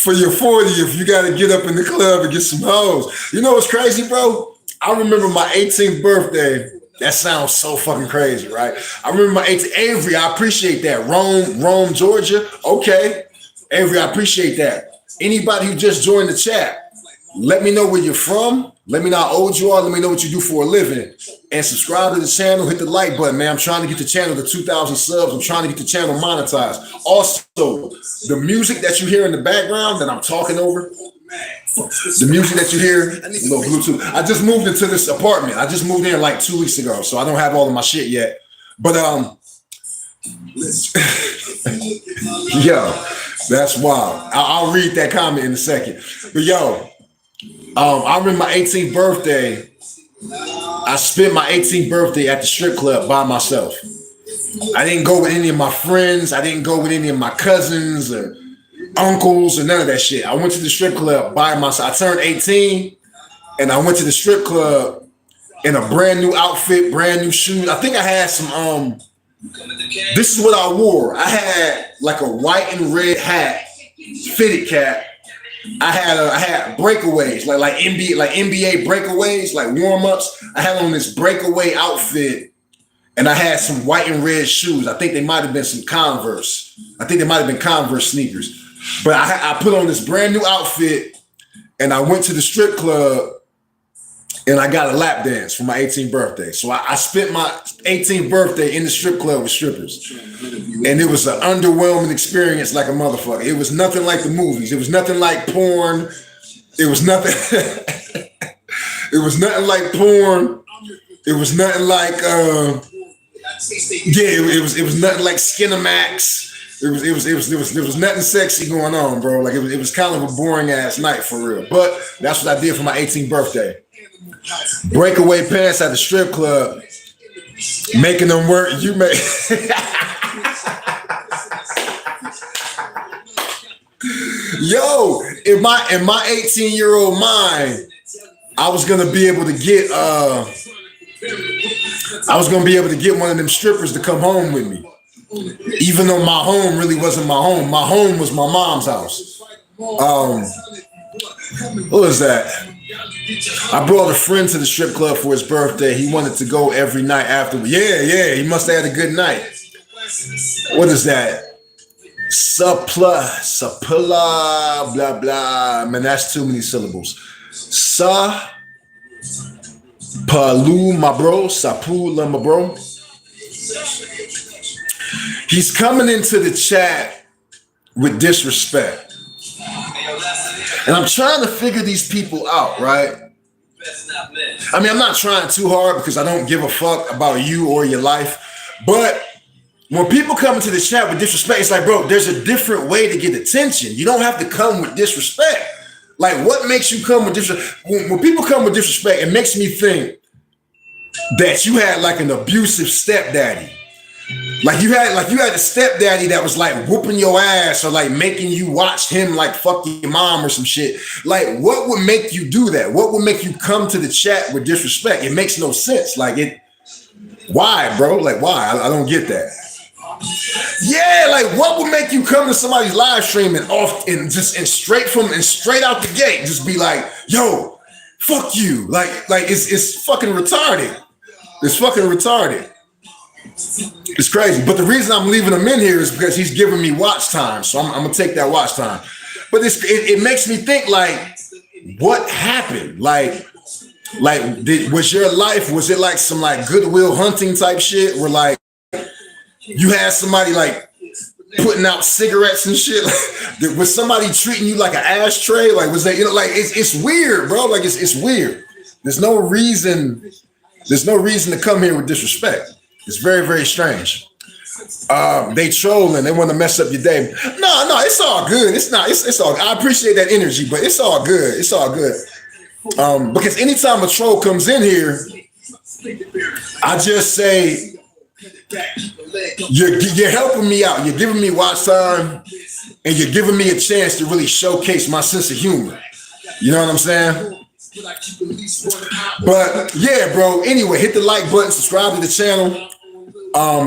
For your 40th, you got to get up in the club and get some hoes. You know what's crazy, bro? I remember my 18th birthday. That sounds so fucking crazy, right? I remember my 18th. Avery, I appreciate that. Rome, Georgia. Okay. Avery, I appreciate that. Anybody who just joined the chat, let me know where you're from. Let me know how old you are. Let me know what you do for a living. And subscribe to the channel. Hit the like button, man. I'm trying to get the channel to 2,000 subs. I'm trying to get the channel monetized. Also, the music that you hear in the background that I'm talking over, the music that you hear, no Bluetooth. I just moved into this apartment. I just moved in like 2 weeks ago, so I don't have all of my shit yet. But yo, that's wild. I'll read that comment in a second. But yo, I remember my 18th birthday. I spent my 18th birthday at the strip club by myself. I didn't go with any of my friends. I didn't go with any of my cousins or uncles or none of that shit. I went to the strip club by myself. I turned 18 and I went to the strip club in a brand new outfit, brand new shoes. I think I had some, this is what I wore. I had like a white and red hat, fitted cap. I had breakaways, like NBA breakaways, like warm-ups. I had on this breakaway outfit and I had some white and red shoes. I think they might have been some Converse. I think they might have been Converse sneakers. But I put on this brand new outfit and I went to the strip club and I got a lap dance for my 18th birthday. So I spent my 18th birthday in the strip club with strippers. And it was an underwhelming experience like a motherfucker. It was nothing like the movies. It was nothing like porn. It was nothing. It was nothing like porn. It was nothing like, it was nothing like Skinamax. There was nothing sexy going on, bro. Like it was kind of a boring ass night for real. But that's what I did for my 18th birthday. Breakaway pants at the strip club, making them work. You make yo, in my 18-year-old mind, I was gonna be able to get one of them strippers to come home with me. Even though my home really wasn't my home. My home was my mom's house. What was that? I brought a friend to the strip club for his birthday. He wanted to go every night after. Yeah, he must have had a good night. What is that? Suppla, blah, blah. Man, that's too many syllables. Palu, my bro. Sapula, my bro. He's coming into the chat with disrespect. And I'm trying to figure these people out, right? I mean, I'm not trying too hard because I don't give a fuck about you or your life. But when people come into the chat with disrespect, it's like, bro, there's a different way to get attention. You don't have to come with disrespect. Like, what makes you come with disrespect? When people come with disrespect, it makes me think that you had like an abusive stepdaddy. Like you had a stepdaddy that was like whooping your ass or like making you watch him like fuck your mom or some shit. Like, what would make you do that? What would make you come to the chat with disrespect? It makes no sense. Like why, bro? Like why? I don't get that. Yeah, like what would make you come to somebody's live stream and straight out the gate, just be like, yo, fuck you. Like it's fucking retarded. It's fucking retarded. It's crazy. But the reason I'm leaving him in here is because he's giving me watch time. So I'm gonna take that watch time. But it makes me think, like, what happened? Like was your life, was it like some like Goodwill Hunting type shit where like you had somebody like putting out cigarettes and shit? Like, was somebody treating you like an ashtray? Like, was that, you know, like it's weird, bro. Like it's weird. There's no reason to come here with disrespect. It's very, very strange. They trolling, they want to mess up your day. No, it's all good. It's all, I appreciate that energy, but it's all good. It's all good. Because anytime a troll comes in here, I just say, you're helping me out. You're giving me watch time, and you're giving me a chance to really showcase my sense of humor. You know what I'm saying? But yeah, bro. Anyway, hit the like button, subscribe to the channel.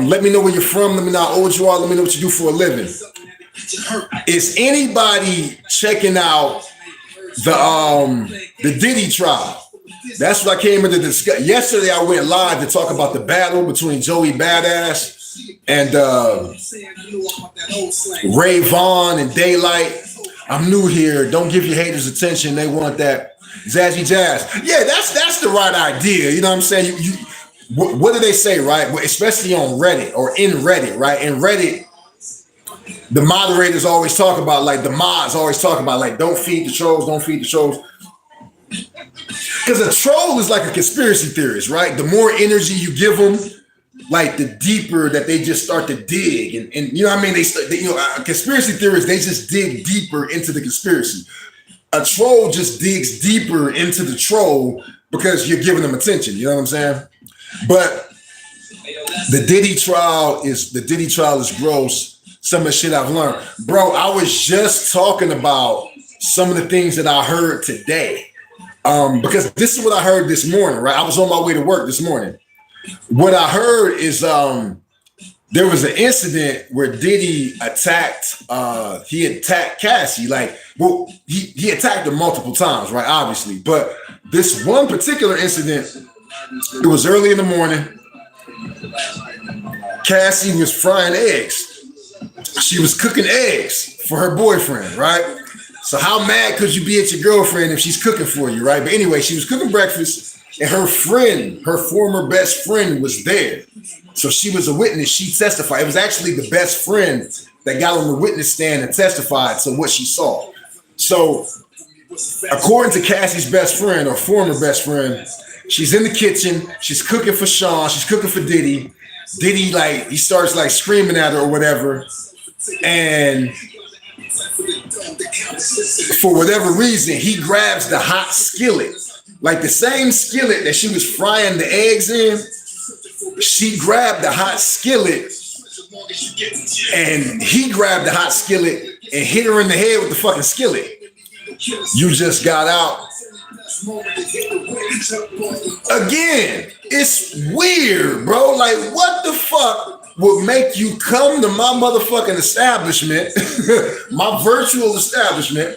Let me know where you're from. Let me know how old you are. Let me know what you do for a living. Is anybody checking out the Diddy trial? That's what I came in to discuss. Yesterday, I went live to talk about the battle between Joey Badass and Ray Vaughn and Daylight. I'm new here. Don't give your haters attention. They want that Zazzy Jazz. Yeah, that's the right idea. You know what I'm saying? What do they say, right? Especially on Reddit or in Reddit, right? In Reddit, the moderators always talk about, like, the mods always talk about, like, don't feed the trolls, don't feed the trolls. Because a troll is like a conspiracy theorist, right? The more energy you give them, like, the deeper that they just start to dig. And you know what I mean? Conspiracy theorists, they just dig deeper into the conspiracy. A troll just digs deeper into the troll because you're giving them attention. You know what I'm saying? But the Diddy trial is gross. Some of the shit I've learned. Bro, I was just talking about some of the things that I heard today. Because this is what I heard this morning, right? I was on my way to work this morning. What I heard is there was an incident where Diddy attacked Cassie. Like, well, he attacked her multiple times, right? Obviously. But this one particular incident, it was early in the morning. Cassie was frying eggs. She was cooking eggs for her boyfriend, right? So how mad could you be at your girlfriend if she's cooking for you, right? But anyway, she was cooking breakfast, and her friend, her former best friend, was there. So she was a witness. She testified. It was actually the best friend that got on the witness stand and testified to what she saw. So according to Cassie's best friend, or former best friend, she's in the kitchen. She's cooking for Sean. She's cooking for Diddy. Diddy, like, he starts like screaming at her or whatever. And for whatever reason, he grabs the hot skillet, like the same skillet that she was frying the eggs in. She grabbed the hot skillet, and he grabbed the hot skillet and hit her in the head with the fucking skillet. You just got out. Again, it's weird, bro. Like, what the fuck would make you come to my motherfucking establishment, my virtual establishment?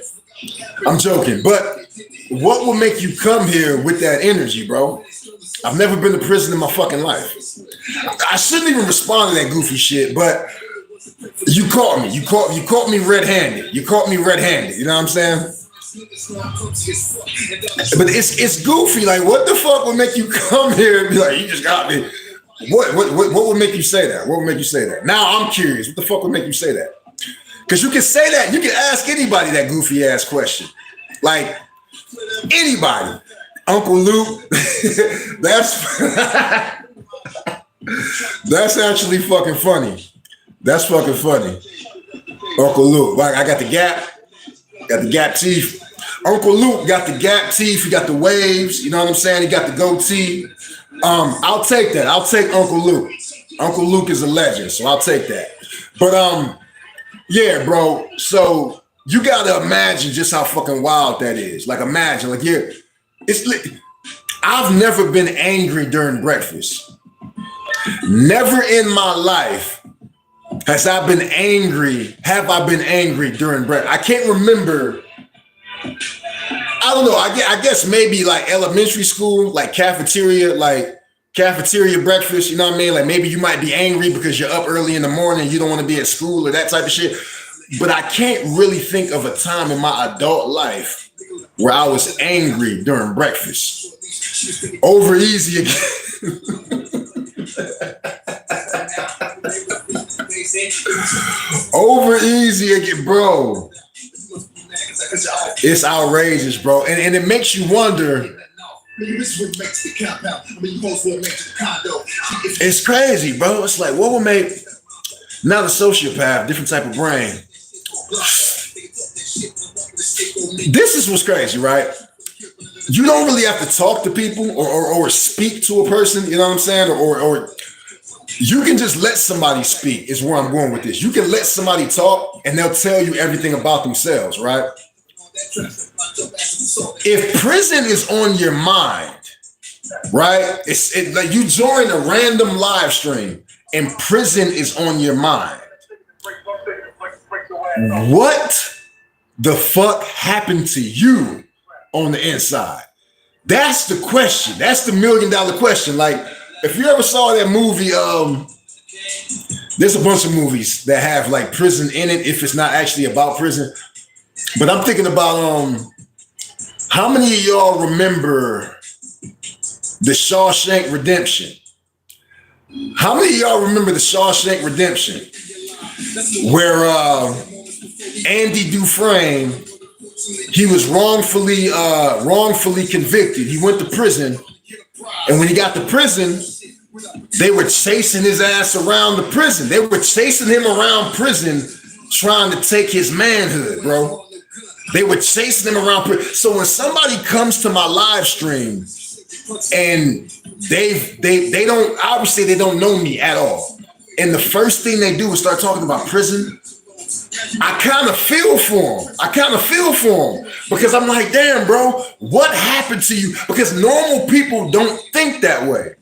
I'm joking, but what would make you come here with that energy, bro? I've never been to prison in my fucking life. I shouldn't even respond to that goofy shit, but you caught me. You caught me red-handed. You caught me red-handed. You know what I'm saying? But it's goofy. Like, what the fuck would make you come here and be like, you just got me? What would make you say that? What would make you say that? Now I'm curious. What the fuck would make you say that? Because you can say that. You can ask anybody that goofy ass question. Like, anybody. Uncle Luke. That's actually fucking funny. That's fucking funny. Uncle Luke. Like, I got the gap. Got the gap teeth. Uncle Luke got the gap teeth. He got the waves. You know what I'm saying? He got the goatee. I'll take that. I'll take Uncle Luke. Uncle Luke is a legend, so I'll take that. But yeah, bro. So you gotta imagine just how fucking wild that is. Like, imagine, like, I've never been angry during breakfast. Never in my life have I been angry during breakfast. I can't remember. I don't know. I guess maybe like elementary school, like cafeteria cafeteria breakfast, you know what I mean? Like maybe you might be angry because you're up early in the morning, you don't want to be at school or that type of shit. But I can't really think of a time in my adult life where I was angry during breakfast. Over easy again. Over easy again, bro. It's outrageous, bro. And it makes you wonder. It's crazy, bro. It's like, what would make, not a sociopath, different type of brain. This is what's crazy, right? You don't really have to talk to people or speak to a person, you know what I'm saying? Or you can just let somebody speak is where I'm going with this. You can let somebody talk and they'll tell you everything about themselves, right? If prison is on your mind, right? It's like you join a random live stream and prison is on your mind. What the fuck happened to you on the inside? That's the question. That's the $1 million question. Like, if you ever saw that movie, there's a bunch of movies that have like prison in it if it's not actually about prison. But I'm thinking about how many of y'all remember the Shawshank Redemption? How many of y'all remember the Shawshank Redemption? Where Andy Dufresne, he was wrongfully convicted. He went to prison, and when he got to prison, they were chasing his ass around the prison. They were chasing him around prison, trying to take his manhood, bro. They were chasing him around prison. So when somebody comes to my live stream and they don't, obviously they don't know me at all, and the first thing they do is start talking about prison, I kind of feel for them. Because I'm like, damn, bro, what happened to you? Because normal people don't think that way.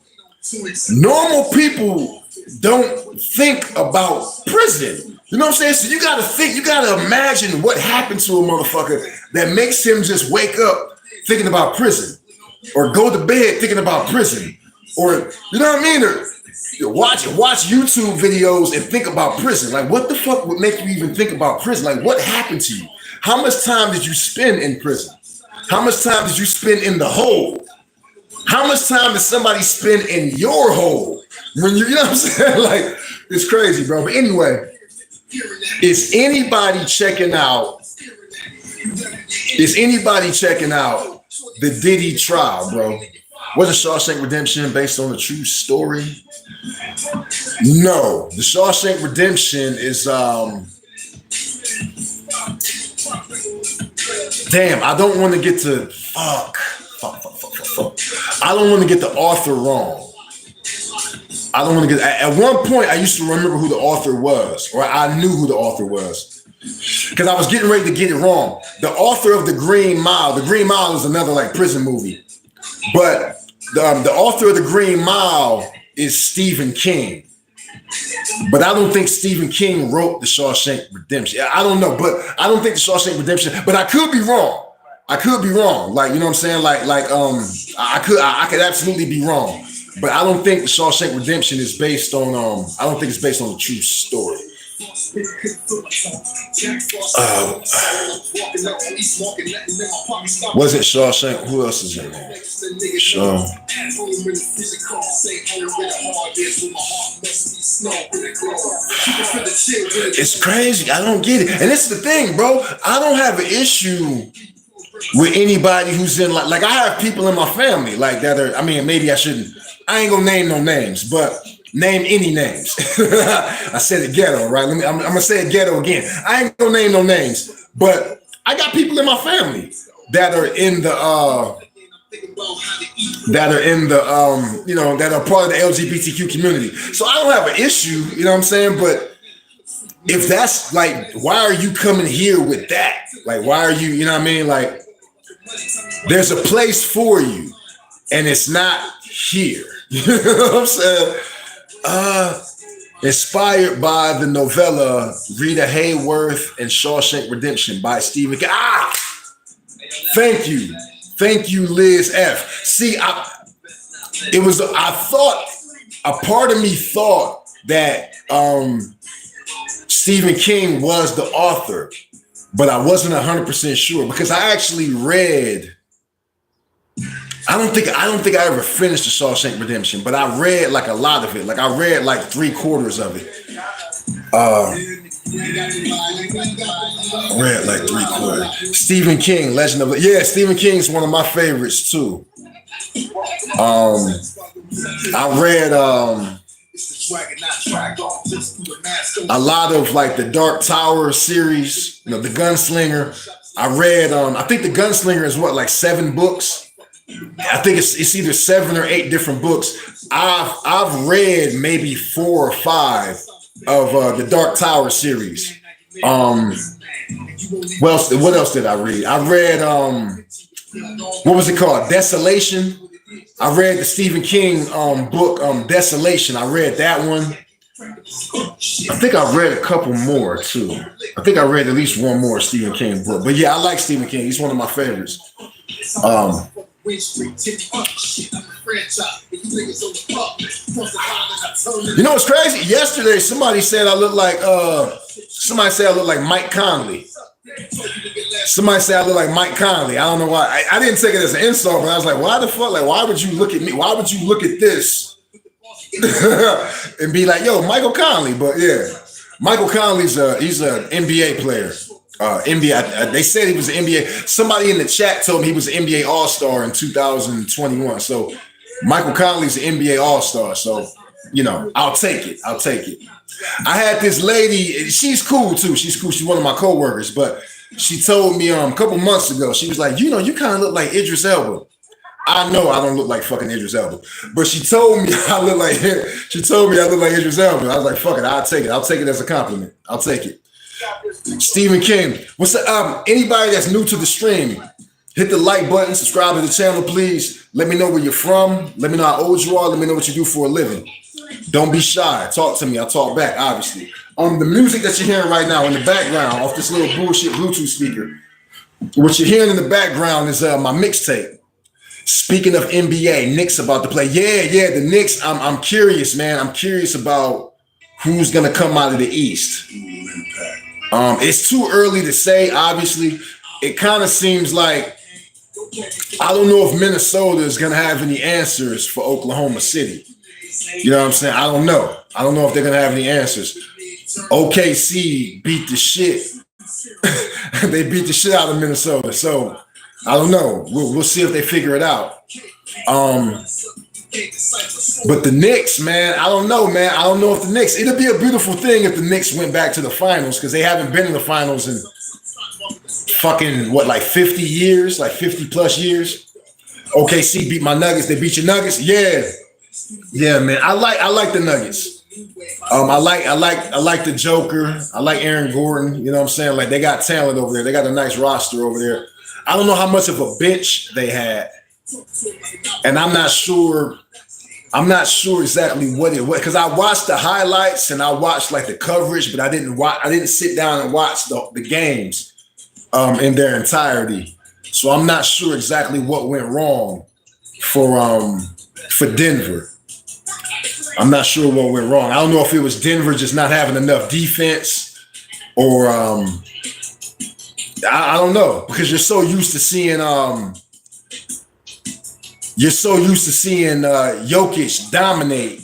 Normal people don't think about prison. You know what I'm saying? So you gotta think, you gotta imagine what happened to a motherfucker that makes him just wake up thinking about prison, or go to bed thinking about prison, or you know what I mean? Or watch YouTube videos and think about prison. Like, what the fuck would make you even think about prison? Like, what happened to you? How much time did you spend in prison? How much time did you spend in the hole? How much time did somebody spend in your hole? When you know what I'm saying? Like, it's crazy, bro. But anyway, is anybody checking out the Diddy trial, bro? Was it Shawshank Redemption based on a true story? No, the Shawshank Redemption is damn, I don't want to get to fuck. I don't want to get the author wrong. I don't want to get, at one point I used to remember who the author was, or I knew who the author was, because I was getting ready to get it wrong. The author of The Green Mile is another like prison movie, but the author of The Green Mile is Stephen King. But I don't think Stephen King wrote the Shawshank Redemption. I don't know, but I don't think the Shawshank Redemption, but I could be wrong. Like, you know what I'm saying? I could absolutely be wrong. But I don't think the Shawshank Redemption is based on I don't think it's based on a true story. Was it Shawshank? Who else is in there? It's crazy. I don't get it. And this is the thing, bro. I don't have an issue with anybody who's in like I have people in my family like that are, I mean, maybe I ain't gonna name no names, but name any names. I said it ghetto, right? I'm gonna say it ghetto again. I ain't gonna name no names, but I got people in my family that are in the you know, that are part of the LGBTQ community. So I don't have an issue, you know what I'm saying? But if that's like, why are you coming here with that? Like, why are you, you know what I mean? Like, there's a place for you and it's not here. You know what I'm saying? Inspired by the novella Rita Hayworth and Shawshank Redemption by Stephen King. Thank you, Liz F. See, it was, I thought, a part of me thought that Stephen King was the author, but I wasn't 100% sure because I actually read. I don't think I ever finished the Shawshank Redemption, but I read like a lot of it. Like I read like 3/4 of it. I read like 3/4. Stephen King, Legend of, yeah, Stephen King's one of my favorites too. I read a lot of like the Dark Tower series, you know, the Gunslinger. I read I think the Gunslinger is what, like 7 books. I think it's either 7 or 8 different books. I've read maybe 4 or 5 of the Dark Tower series. What else did I read? I read what was it called? Desolation. I read the Stephen King book Desolation. I read that one. I think I read a couple more too. I think I read at least one more Stephen King book. But yeah, I like Stephen King. He's one of my favorites. You know what's crazy? Yesterday, somebody said I look like Mike Conley. Somebody said I look like Mike Conley. I don't know why. I didn't take it as an insult, but I was like, why the fuck? Like, why would you look at me? Why would you look at this and be like, yo, Michael Conley? But yeah, Michael Conley's he's an NBA player. NBA. They said he was an NBA. Somebody in the chat told me he was an NBA All-Star in 2021. So Michael Conley's an NBA All-Star. So, you know, I'll take it. I'll take it. I had this lady. She's cool too. She's cool. She's one of my coworkers. But she told me a couple months ago. She was like, you know, you kind of look like Idris Elba. I know I don't look like fucking Idris Elba, but she told me I look like Idris Elba. I was like, fuck it. I'll take it. I'll take it as a compliment. I'll take it. Stephen King. What's up? Anybody that's new to the stream, hit the like button, subscribe to the channel, please. Let me know where you're from. Let me know how old you are. Let me know what you do for a living. Don't be shy. Talk to me. I'll talk back, obviously. The music that you're hearing right now in the background off this little bullshit Bluetooth speaker, what you're hearing in the background is my mixtape. Speaking of NBA, Knicks about to play. Yeah, the Knicks. I'm curious, man. I'm curious about who's gonna come out of the East. It's too early to say, obviously. It kind of seems like, I don't know if Minnesota is going to have any answers for Oklahoma City. You know what I'm saying? I don't know. I don't know if they're going to have any answers. OKC beat the shit. They beat the shit out of Minnesota. So, I don't know. We'll see if they figure it out. But the Knicks, man, I don't know, man. I don't know if the Knicks, it'd be a beautiful thing if the Knicks went back to the finals because they haven't been in the finals in fucking, what, like 50 years, like 50 plus years. OKC beat my Nuggets. They beat your Nuggets. Yeah, man. I like the Nuggets. I like the Joker. I like Aaron Gordon. You know what I'm saying? Like they got talent over there. They got a nice roster over there. I don't know how much of a bench they had. And I'm not sure exactly what it was because I watched the highlights and I watched like the coverage, but I didn't sit down and watch the games in their entirety. So I'm not sure exactly what went wrong for Denver. I'm not sure what went wrong. I don't know if it was Denver just not having enough defense or I don't know because you're so used to seeing Jokic dominate.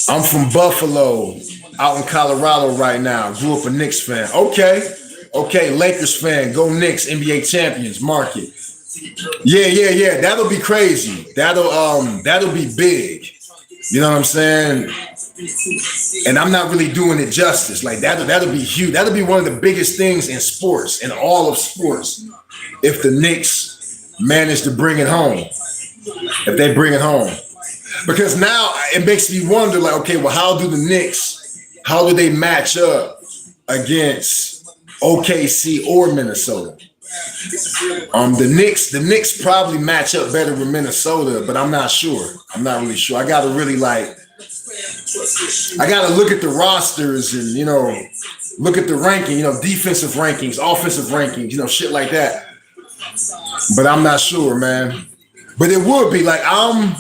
I'm from Buffalo, out in Colorado right now. Grew up a Knicks fan. Okay, Lakers fan. Go Knicks, NBA champions. Mark it. Yeah. That'll be crazy. That'll be big. You know what I'm saying? And I'm not really doing it justice. Like that'll be huge. That'll be one of the biggest things in sports, in all of sports, if the Knicks manage to bring it home. If they bring it home. Because now it makes me wonder, like, okay, well, how do they match up against OKC or Minnesota? The Knicks probably match up better with Minnesota, but I'm not sure. I'm not really sure. I gotta look at the rosters and, you know, look at the ranking, you know, defensive rankings, offensive rankings, you know, shit like that. But I'm not sure, man. But it would be like I'm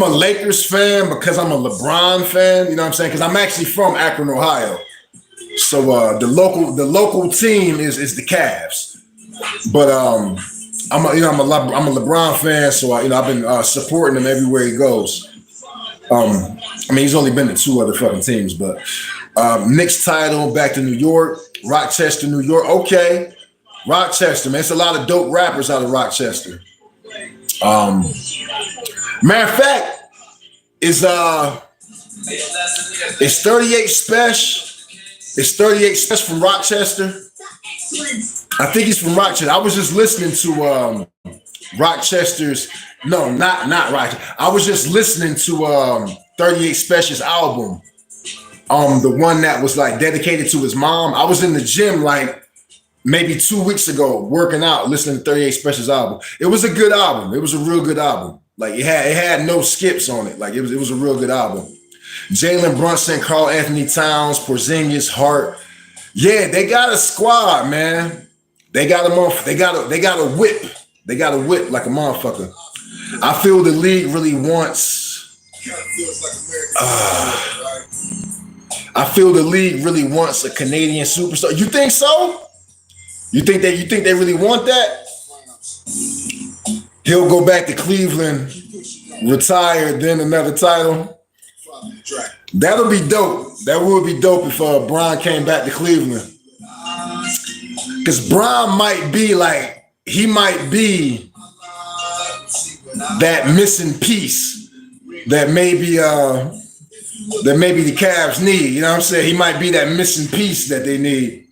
a Lakers fan because I'm a LeBron fan. You know what I'm saying? Because I'm actually from Akron, Ohio. So the local team is the Cavs. But I'm a LeBron fan, so I've been supporting him everywhere he goes. I mean, he's only been to 2 other fucking teams, but Knicks title, back to New York, Rochester, New York. Okay, Rochester, man. It's a lot of dope rappers out of Rochester. Matter of fact, it's 38 Special. It's 38 Special from Rochester. I think he's from Rochester. I was just listening to Rochester's. No, not Rochester. I was just listening to 38 Special's album. The one that was like dedicated to his mom. I was in the gym like maybe 2 weeks ago working out, listening to 38 Special's album. It was a good album. It was a real good album. Like it had no skips on it. Like it was a real good album. Jalen Brunson, Karl Anthony Towns, Porzingis, Hart. Yeah, they got a squad, man. They got a whip. They got a whip like a motherfucker. I feel the league really wants. I feel the league really wants a Canadian superstar. You think so? You think they really want that? He'll go back to Cleveland, retire, then another title. That'll be dope. That would be dope if Bron came back to Cleveland. Because Bron might be like, he might be that missing piece that maybe the Cavs need. You know what I'm saying? He might be that missing piece that they need.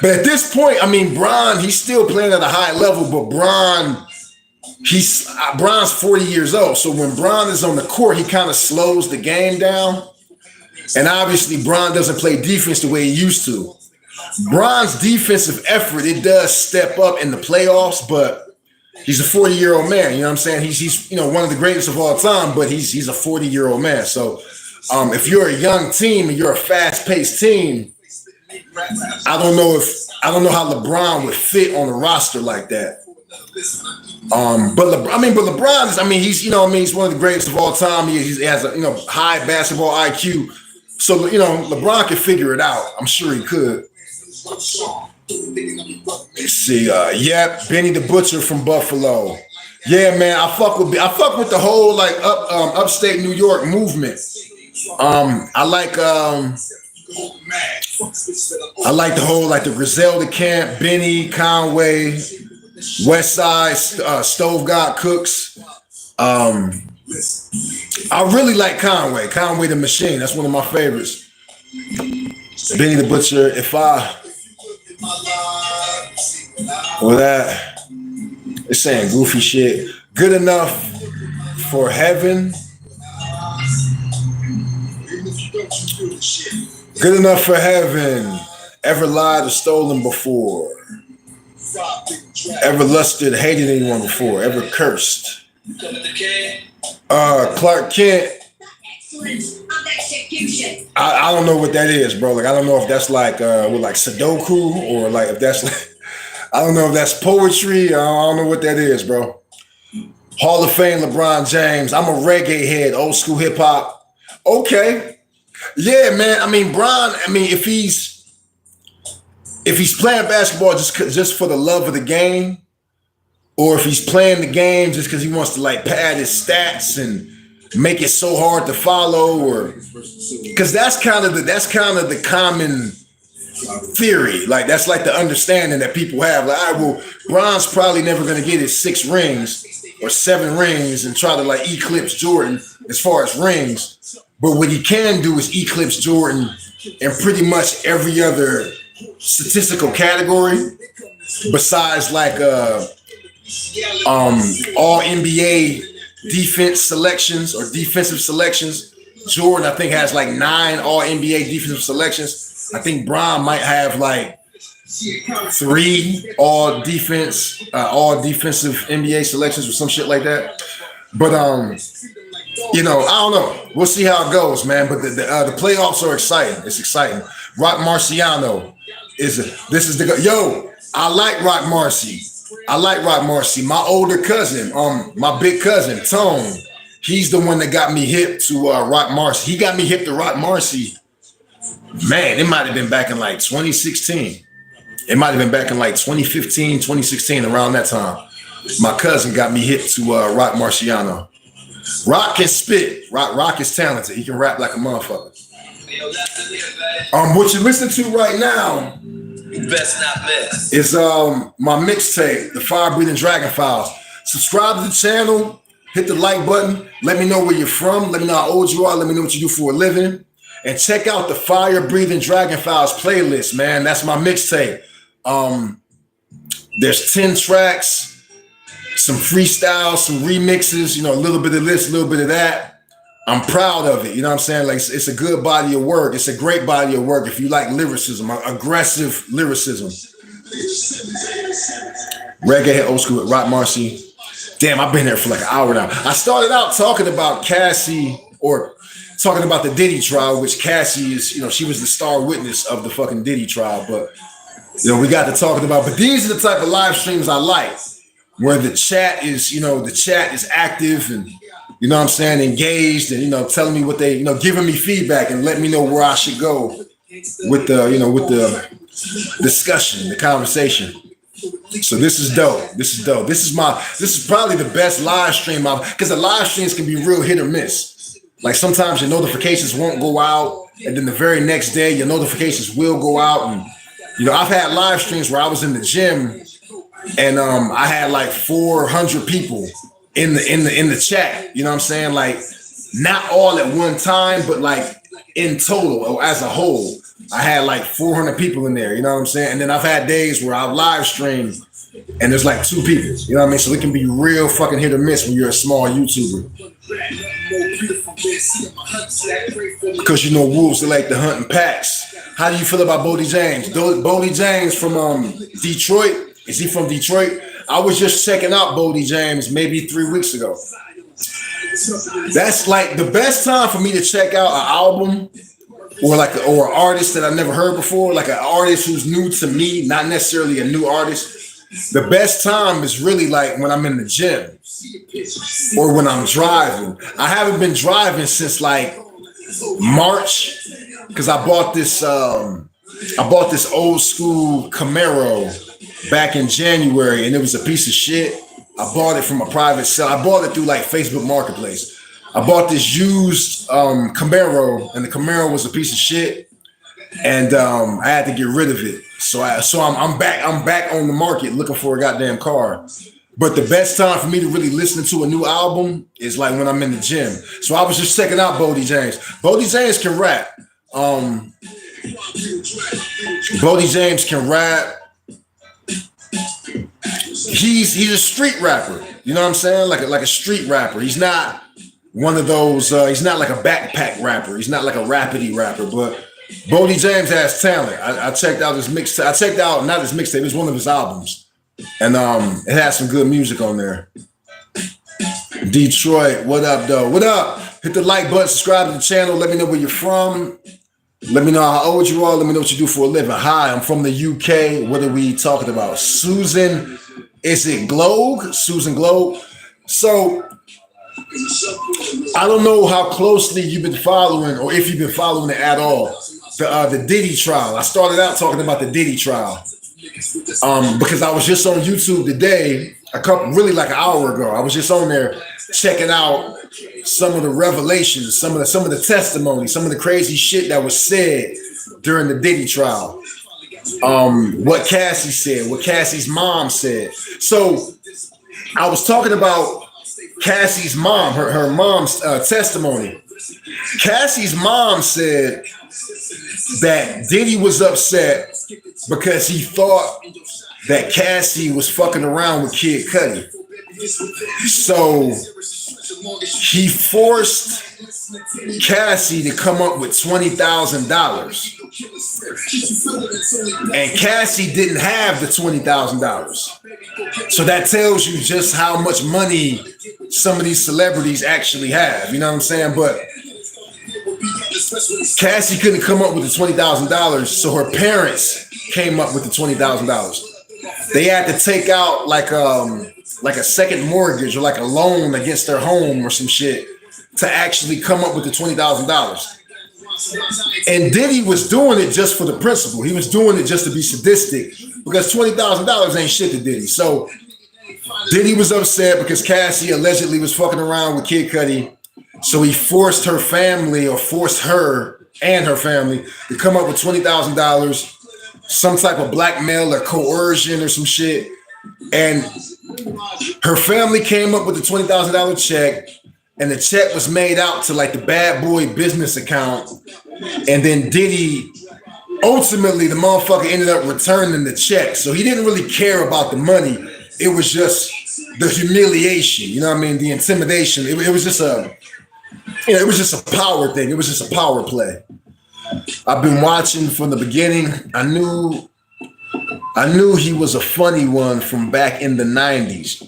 But at this point, I mean, Bron, he's still playing at a high level, but Bron's 40 years old. So when Bron is on the court, he kind of slows the game down. And obviously, Bron doesn't play defense the way he used to. Bron's defensive effort, it does step up in the playoffs, but he's a 40-year-old man. You know what I'm saying? He's one of the greatest of all time, but he's a 40-year-old man. So if you're a young team and you're a fast-paced team, I don't know how LeBron would fit on a roster like that. But LeBron is, he's one of the greatest of all time. He has a high basketball IQ. So LeBron could figure it out. I'm sure he could. Let's see. Benny the Butcher from Buffalo. Yeah, man. I fuck with the whole like upstate New York movement. I like the whole like the Griselda camp, Benny, Conway, West Side, Stove God Cooks. I really like Conway the Machine. That's one of my favorites. Benny the Butcher. It's saying goofy shit. Good enough for heaven. Good enough for heaven. Ever lied or stolen before? Ever lusted, hated anyone before? Ever cursed? Clark Kent. I don't know what that is, bro. Like I don't know if that's like with like Sudoku or like if that's like, I don't know if that's poetry. I don't know what that is, bro. Hall of Fame LeBron James. I'm a reggae head, old school hip hop. Okay. Yeah, man. I mean, Bron, if he's playing basketball just for the love of the game, or if he's playing the game just because he wants to like pad his stats and make it so hard to follow, or because that's kind of the common theory. Like that's like the understanding that people have. Like, all right, well, Bron's probably never going to get his 6 rings or 7 rings and try to like eclipse Jordan as far as rings. But what he can do is eclipse Jordan in pretty much every other statistical category besides like all NBA defense selections or defensive selections. Jordan, I think, has like 9 all NBA defensive selections. I think Bron might have like 3 all defensive NBA selections or some shit like that. But I don't know. We'll see how it goes, man. But the playoffs are exciting. It's exciting. Rock Marciano I like Rock Marcy. I like Rock Marcy. My older cousin, my big cousin, Tone, he's the one that got me hip to Rock Marcy. He got me hip to Rock Marcy. Man, it might have been back in like 2016. It might have been back in like 2015, 2016, around that time. My cousin got me hip to Rock Marciano. Rock can spit. Rock is talented. He can rap like a motherfucker. What you're listening to right now Best not miss. is my mixtape, The Fire Breathing Dragon Files. Subscribe to the channel, hit the like button, let me know where you're from, let me know how old you are, let me know what you do for a living, and check out the Fire Breathing Dragon Files playlist, man. That's my mixtape. There's 10 tracks, some freestyles, some remixes, you know, a little bit of this, a little bit of that. I'm proud of it. You know what I'm saying? Like, it's a good body of work. It's a great body of work if you like lyricism, aggressive lyricism. Reggae old school with Rock Marcy. Damn, I've been there for like an hour now. I started out talking about Cassie, or talking about the Diddy trial, which Cassie is, you know, she was the star witness of the fucking Diddy trial. But, you know, we got to talking about, but these are the type of live streams I like, where the chat is, you know, the chat is active and, you know what I'm saying, engaged, and, you know, telling me what they, you know, giving me feedback and let me know where I should go with the, you know, with the discussion, the conversation. So this is dope. This is dope. This is probably the best live stream because the live streams can be real hit or miss. Like, sometimes your notifications won't go out, and then the very next day your notifications will go out. And, you know, I've had live streams where I was in the gym and I had like 400 people in the chat, you know what I'm saying? Like, not all at one time, but like in total or as a whole, I had like 400 people in there, you know what I'm saying? And then I've had days where I've live streamed and there's like 2 people, you know what I mean? So it can be real fucking hit or miss when you're a small YouTuber. Because, you know, wolves, they like to hunt in packs. How do you feel about Bodie James? Bodie James from Detroit. Is he from Detroit? I was just checking out Bodie James maybe 3 weeks ago. That's like the best time for me to check out an album or an artist that I never heard before, like an artist who's new to me, not necessarily a new artist. The best time is really like when I'm in the gym or when I'm driving. I haven't been driving since like March because I bought this old school Camaro back in January, and it was a piece of shit. I bought it from a private sale. I bought it through like Facebook Marketplace. I bought this used Camaro, and the Camaro was a piece of shit, and I had to get rid of it. So I'm back on the market looking for a goddamn car. But the best time for me to really listen to a new album is like when I'm in the gym. So I was just checking out Bodie James. Bodie James can rap. Bodie James can rap. He's a street rapper, you know what I'm saying? Like a street rapper. He's not one of those. He's not like a backpack rapper. He's not like a rapidy rapper. But Bodie James has talent. I checked out his mixtape. I checked out not his mixtape. It was one of his albums, and it has some good music on there. Detroit, what up, though? What up? Hit the like button, subscribe to the channel. Let me know where you're from. Let me know how old you are. Let me know what you do for a living. Hi, I'm from the UK. What are we talking about? Susan, is it Globe? Susan Globe. So, I don't know how closely you've been following, or if you've been following it at all, the Diddy trial. I started out talking about the Diddy trial because I was just on YouTube today, really like an hour ago. I was just on there checking out some of the revelations, some of the testimony, some of the crazy shit that was said during the Diddy trial. What Cassie said, what Cassie's mom said. So I was talking about Cassie's mom, her mom's testimony. Cassie's mom said that Diddy was upset because he thought that Cassie was fucking around with Kid Cudi. So he forced Cassie to come up with $20,000. And Cassie didn't have the $20,000. So that tells you just how much money some of these celebrities actually have. You know what I'm saying? But Cassie couldn't come up with the $20,000, so her parents came up with the $20,000. they had to take out like a second mortgage or like a loan against their home or some shit to actually come up with the $20,000. And Diddy was doing it just for the principle. He was doing it just to be sadistic because $20,000 ain't shit to Diddy. So Diddy was upset because Cassie allegedly was fucking around with Kid Cudi. So he forced her family, or forced her and her family, to come up with $20,000, some type of blackmail or coercion or some shit. And her family came up with the $20,000 check, and the check was made out to like the Bad Boy business account. And then Diddy, ultimately, the motherfucker ended up returning the check. So he didn't really care about the money. It was just the humiliation, you know what I mean? The intimidation. It was just it was just a power thing. It was just a power play. I've been watching from the beginning. I knew he was a funny one from back in the 90s.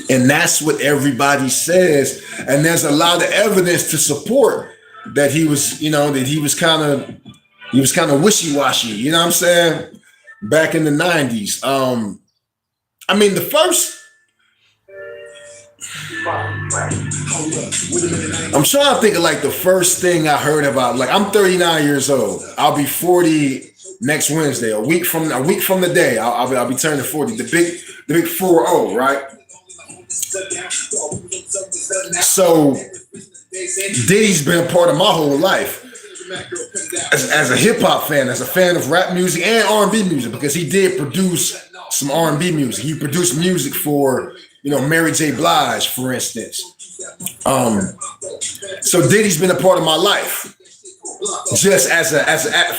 And that's what everybody says. And there's a lot of evidence to support that he was, that he was kind of wishy-washy, you know what I'm saying? Back in the 90s. I mean, the first, I'm trying to think of like the first thing I heard about. Like, I'm 39 years old. I'll be 40 next Wednesday. A week from the day, I'll be turning 40. The big 4-0, right? So Diddy's been a part of my whole life as a hip hop fan, as a fan of rap music and R&B music, because he did produce some R&B music. He produced music for, Mary J. Blige, for instance. So Diddy's been a part of my life, just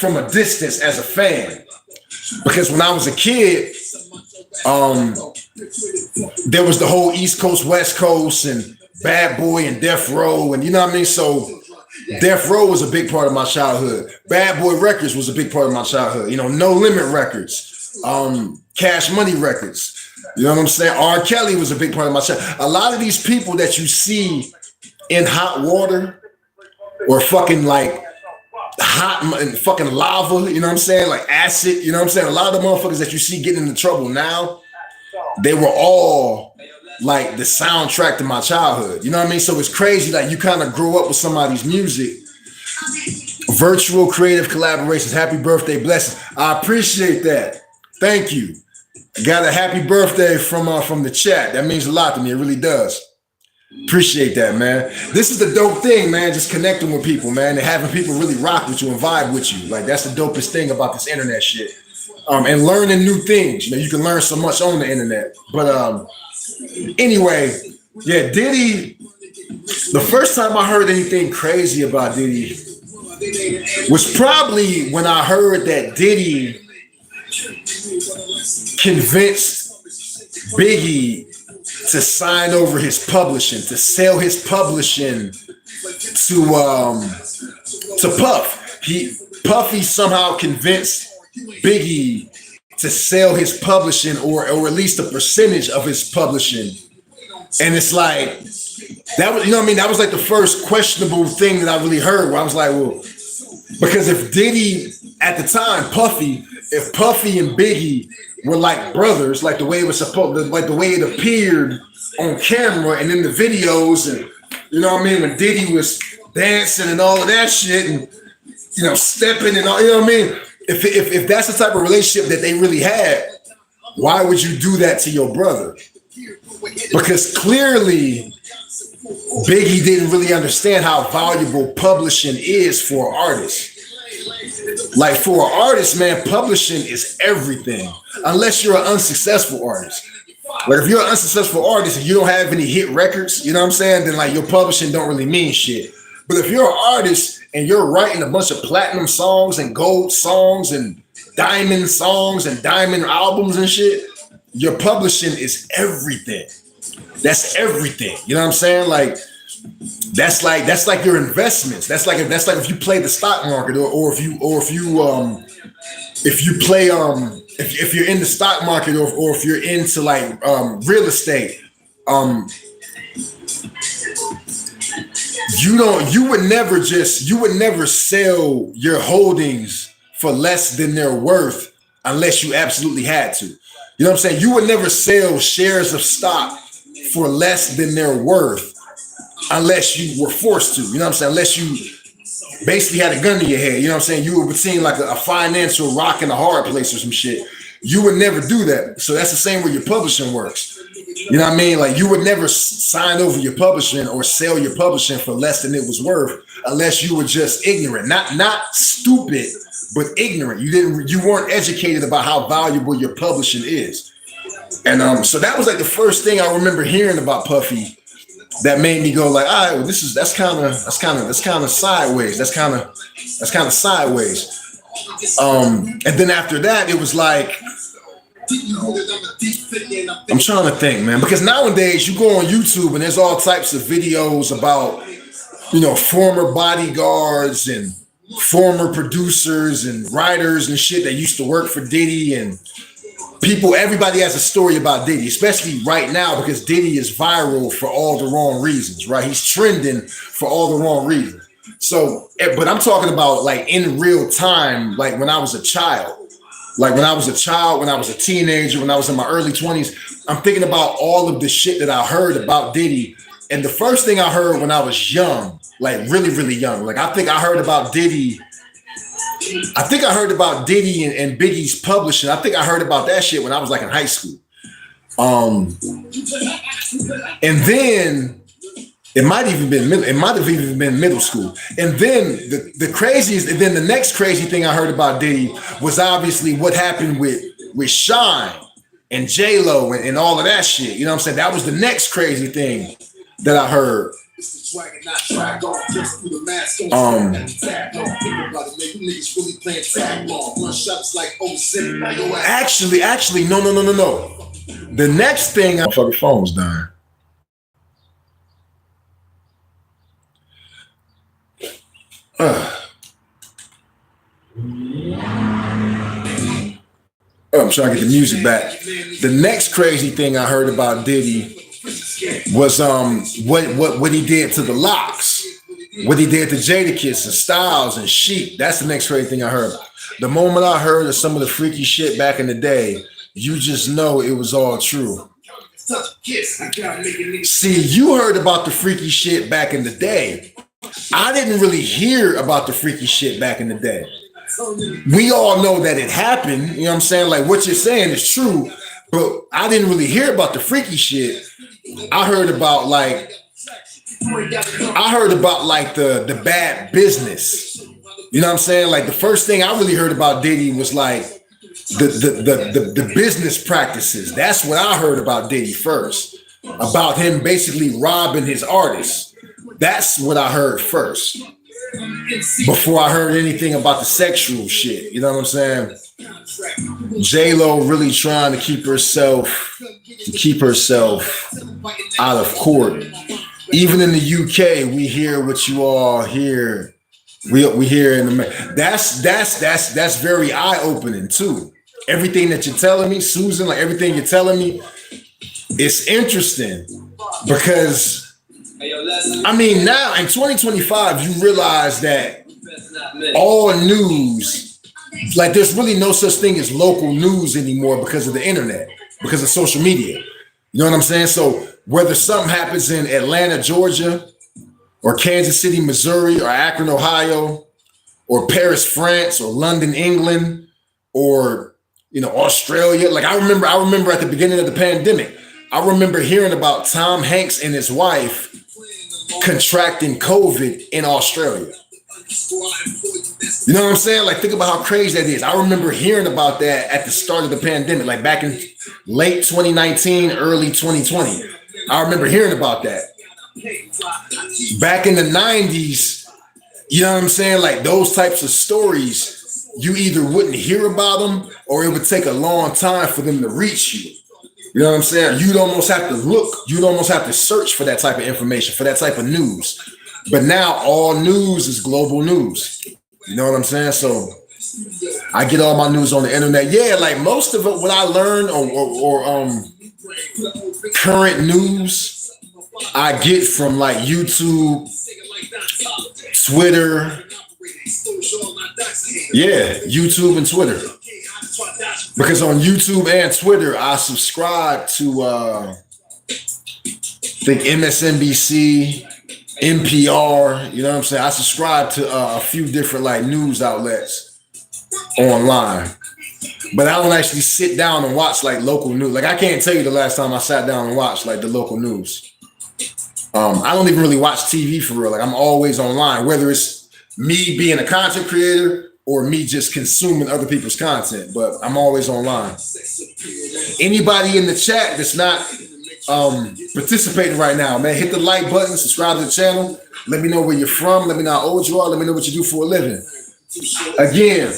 from a distance as a fan, because when I was a kid, there was the whole East Coast, West Coast, and Bad Boy and Death Row, and you know what I mean? So Death Row was a big part of my childhood. Bad Boy Records was a big part of my childhood. No Limit Records, Cash Money Records. You know what I'm saying? R. Kelly was a big part of my childhood. A lot of these people that you see in hot water or fucking like hot and fucking lava, you know what I'm saying? Like acid, you know what I'm saying? A lot of the motherfuckers that you see getting into trouble now, they were all like the soundtrack to my childhood. You know what I mean? So it's crazy. Like, you kind of grow up with somebody's music. Virtual creative collaborations. Happy birthday, blessings. I appreciate that. Thank you. I got a happy birthday from the chat. That means a lot to me. It really does. Appreciate that, man. This is the dope thing, man. Just connecting with people, man, and having people really rock with you and vibe with you. Like, that's the dopest thing about this internet shit. And learning new things. You can learn so much on the internet. But anyway, yeah, Diddy, the first time I heard anything crazy about Diddy was probably when I heard that Diddy convinced Biggie to sign over his publishing, to sell his publishing to Puff. Puffy somehow convinced Biggie to sell his publishing, or at least a percentage of his publishing. And it's like, that was, that was like the first questionable thing that I really heard, where I was like, well, because if Diddy at the time, if Puffy and Biggie were like brothers, like the way it was supposed, like the way it appeared on camera and in the videos, and when Diddy was dancing and all of that shit, and stepping and all, if that's the type of relationship that they really had, why would you do that to your brother? Because clearly Biggie didn't really understand how valuable publishing is for an artist. Like, for an artist, man, publishing is everything, unless you're an unsuccessful artist. Like, if you're an unsuccessful artist and you don't have any hit records, you know what I'm saying, then like your publishing don't really mean shit. But if you're an artist and you're writing a bunch of platinum songs and gold songs and diamond songs and diamond albums and shit, your publishing is everything. That's everything. You know what I'm saying? Like, that's like your investments. That's like if you play the stock market, or if you're in the stock market, or if you're into like real estate, you would never sell your holdings for less than their worth unless you absolutely had to. You know what I'm saying? You would never sell shares of stock for less than their worth unless you were forced to. You know what I'm saying? Unless you basically had a gun to your head. You know what I'm saying? You would seem like a financial rock in a hard place or some shit. You would never do that. So that's the same way your publishing works. You know what I mean? Like you would never sign over your publishing or sell your publishing for less than it was worth unless you were just ignorant, not stupid, but ignorant. You weren't educated about how valuable your publishing is. And so that was like the first thing I remember hearing about Puffy that made me go like, all right, well, that's kind of sideways. That's kind of sideways. And then after that, it was like, I'm trying to think, man, because nowadays you go on YouTube and there's all types of videos about, you know, former bodyguards and former producers and writers and shit that used to work for Diddy, and everybody has a story about Diddy, especially right now because Diddy is viral for all the wrong reasons, right? He's trending for all the wrong reasons. So, but I'm talking about like in real time, like when I was a child. Like when I was a teenager, when I was in my early 20s, I'm thinking about all of the shit that I heard about Diddy. And the first thing I heard when I was young, like really, really young, like I think I heard about Diddy and Biggie's publishing. I think I heard about that shit when I was like in high school. And then it might have even been middle school. And then the next crazy thing I heard about Diddy was obviously what happened with Shine and J-Lo and all of that shit. You know what I'm saying? That was the next crazy thing that I heard. Actually, no. The next thing, my fucking phone's dying. I'm trying to get the music back. The next crazy thing I heard about Diddy was what he did to the Locks, what he did to Jadakiss and Styles and Sheek. That's the next crazy thing I heard. The moment I heard of some of the freaky shit back in the day, you just know it was all true. See, you heard about the freaky shit back in the day. I didn't really hear about the freaky shit back in the day. We all know that it happened. You know what I'm saying? Like what you're saying is true, but I didn't really hear about the freaky shit. I heard about like the bad business. You know what I'm saying? Like the first thing I really heard about Diddy was like the business practices. That's what I heard about Diddy first. About him basically robbing his artists. That's what I heard first. Before I heard anything about the sexual shit. You know what I'm saying? J-Lo really trying to keep herself out of court. Even in the UK, we hear what you all hear. We hear in the that's very eye-opening too. Everything that you're telling me, Susan, like everything you're telling me, it's interesting because I mean, now in 2025, you realize that all news, like there's really no such thing as local news anymore because of the internet, because of social media. You know what I'm saying? So whether something happens in Atlanta, Georgia, or Kansas City, Missouri, or Akron, Ohio, or Paris, France, or London, England, or Australia. Like I remember at the beginning of the pandemic, I remember hearing about Tom Hanks and his wife contracting COVID in Australia. You know what I'm saying? Like think about how crazy that is. I remember hearing about that at the start of the pandemic, like back in late 2019, early 2020. I remember hearing about that. Back in the 90s, you know what I'm saying? Like those types of stories, you either wouldn't hear about them or it would take a long time for them to reach you. You know what I'm saying? You'd almost have to look. You'd almost have to search for that type of information, for that type of news. But now all news is global news. You know what I'm saying? So I get all my news on the internet. Yeah, like most of it, what I learn or current news, I get from like YouTube, Twitter. Yeah, YouTube and Twitter. Because on YouTube and Twitter, I subscribe to I think MSNBC, NPR, you know what I'm saying? I subscribe to a few different like news outlets online. But I don't actually sit down and watch like local news. Like I can't tell you the last time I sat down and watched like the local news. I don't even really watch TV for real. Like I'm always online, whether it's me being a content creator or me just consuming other people's content, but I'm always online. Anybody in the chat that's not participating right now, man, hit the like button, subscribe to the channel. Let me know where you're from. Let me know how old you are. Let me know what you do for a living. Again,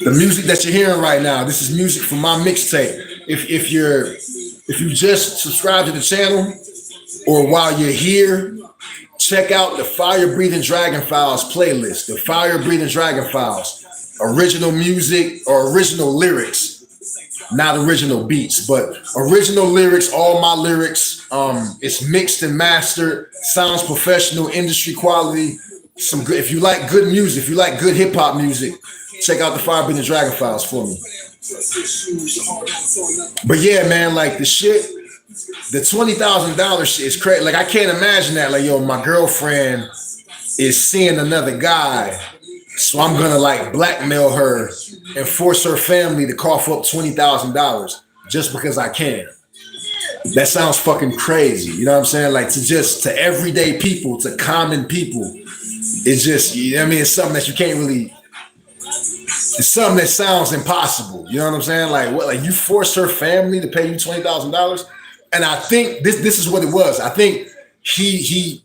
the music that you're hearing right now, this is music from my mixtape. If you just subscribe to the channel, or while you're here, check out the Fire Breathing Dragon Files playlist. The Fire Breathing Dragon Files, original music or original lyrics, not original beats, but original lyrics. All my lyrics. It's mixed and mastered, sounds professional, industry quality. Some good. If you like good music, if you like good hip hop music, check out the Fire Breathing Dragon Files for me. But yeah, man, like the shit. The $20,000 shit is crazy. Like I can't imagine that. Like, yo, my girlfriend is seeing another guy, so I'm gonna like blackmail her and force her family to cough up $20,000 just because I can. That sounds fucking crazy. You know what I'm saying? Like to everyday people, to common people, it's just, you know what I mean? It's something that you can't really. It's something that sounds impossible. You know what I'm saying? Like what? Like you force her family to pay you $20,000. And I think this is what it was. I think he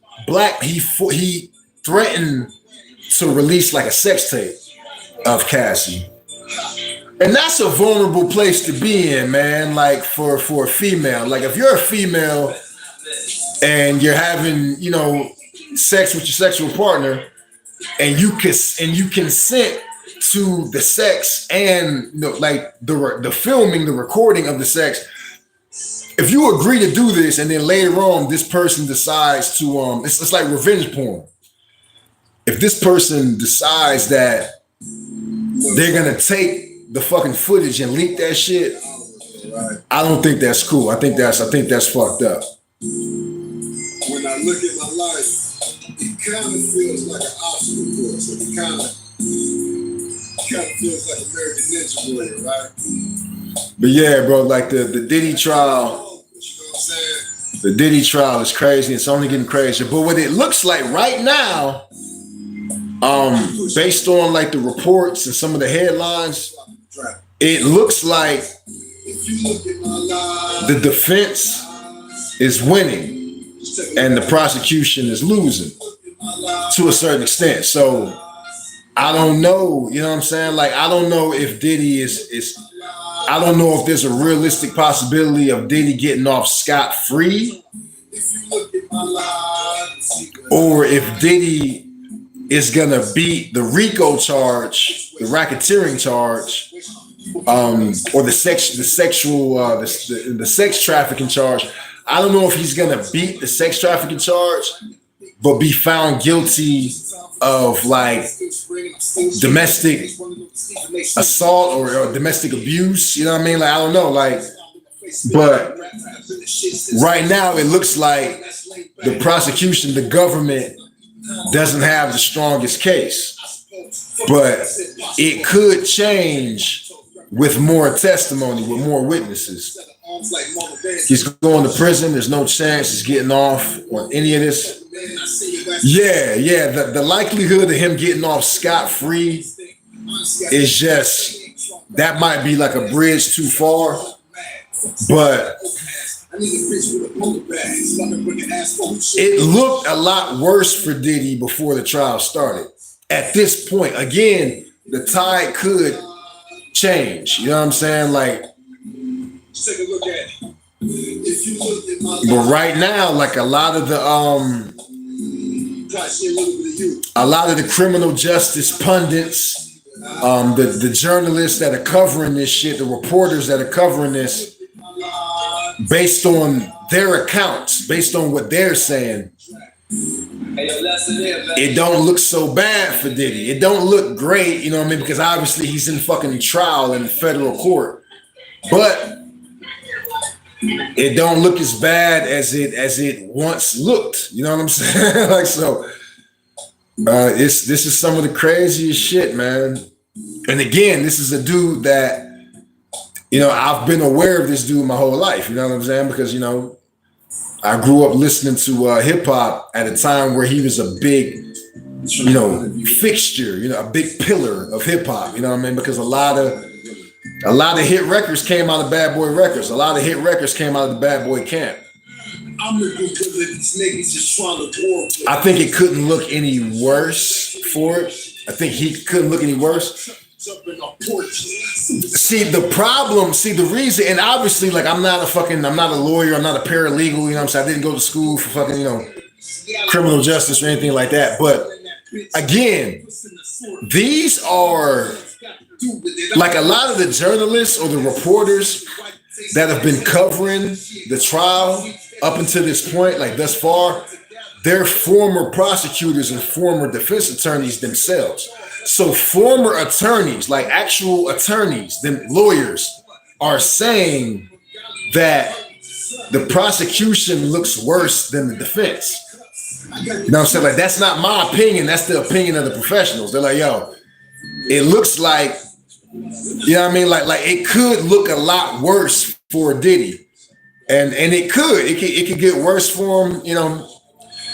threatened to release like a sex tape of Cassie, and that's a vulnerable place to be in, man. Like for a female, like if you're a female and you're having sex with your sexual partner, and you consent to the sex and like the filming, the recording of the sex. If you agree to do this and then later on this person decides to it's like revenge porn. If this person decides that they're gonna take the fucking footage and leak that shit, I don't think that's cool. I think that's fucked up. When I look at my life, it kind of feels like an obstacle course. It kind of feels like American Ninja Warrior, right? But yeah, bro, like the Diddy trial, the Diddy trial is crazy. It's only getting crazier. But what it looks like right now, based on like the reports and some of the headlines, it looks like the defense is winning and the prosecution is losing to a certain extent. So I don't know, you know what I'm saying? Like, I don't know if Diddy I don't know if there's a realistic possibility of Diddy getting off scot-free, or if Diddy is gonna beat the RICO charge, the racketeering charge, or the sex trafficking charge. I don't know if he's gonna beat the sex trafficking charge, but be found guilty of like domestic assault or domestic abuse. You know what I mean? Like, I don't know. Like, but right now it looks like the prosecution, the government doesn't have the strongest case, but it could change with more testimony, with more witnesses. He's going to prison. There's no chance he's getting off on any of this. Yeah. The likelihood of him getting off scot-free is just, that might be like a bridge too far. But it looked a lot worse for Diddy before the trial started. At this point, again, the tide could change. You know what I'm saying? Like, take a look at it. If you look at my life, but right now, like a lot of the criminal justice pundits, the journalists that are covering this shit, the reporters that are covering this, based on their accounts, based on what they're saying, it don't look so bad for Diddy. It don't look great, you know what I mean? Because obviously he's in fucking trial in federal court, but it don't look as bad as it once looked. You know what I'm saying? Like, so this is some of the craziest shit, man. And again, this is a dude that, you know, I've been aware of this dude my whole life. You know what I'm saying? Because, you know, I grew up listening to hip hop at a time where he was a big, you know, fixture, you know, a big pillar of hip hop. You know what I mean? Because a lot of hit records came out of Bad Boy Records. A lot of hit records came out of the Bad Boy camp. I think it couldn't look any worse for it. I think he couldn't look any worse. See, the reason, and obviously, like, I'm not a lawyer, I'm not a paralegal, you know what I'm saying? I didn't go to school for fucking, you know, criminal justice or anything like that. But again, these are like a lot of the journalists or the reporters that have been covering the trial up until this point, like thus far, they're former prosecutors and former defense attorneys themselves. So former attorneys, like actual attorneys, them lawyers, are saying that the prosecution looks worse than the defense. You know what I'm saying? Like, that's not my opinion. That's the opinion of the professionals. They're like, yo, it looks like, you know what I mean? Like it could look a lot worse for Diddy. And it could get worse for him, you know.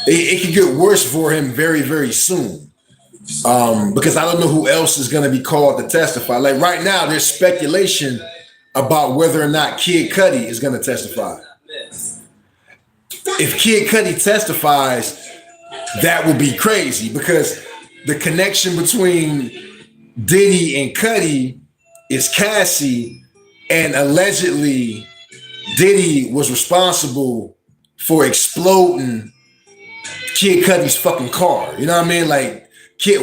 It could get worse for him very, very soon. Because I don't know who else is going to be called to testify. Like right now, there's speculation about whether or not Kid Cudi is going to testify. If Kid Cudi testifies, that would be crazy because the connection between Diddy and Cudi is Cassie, and allegedly Diddy was responsible for exploding Kid Cudi's fucking car. You know what I mean? Like,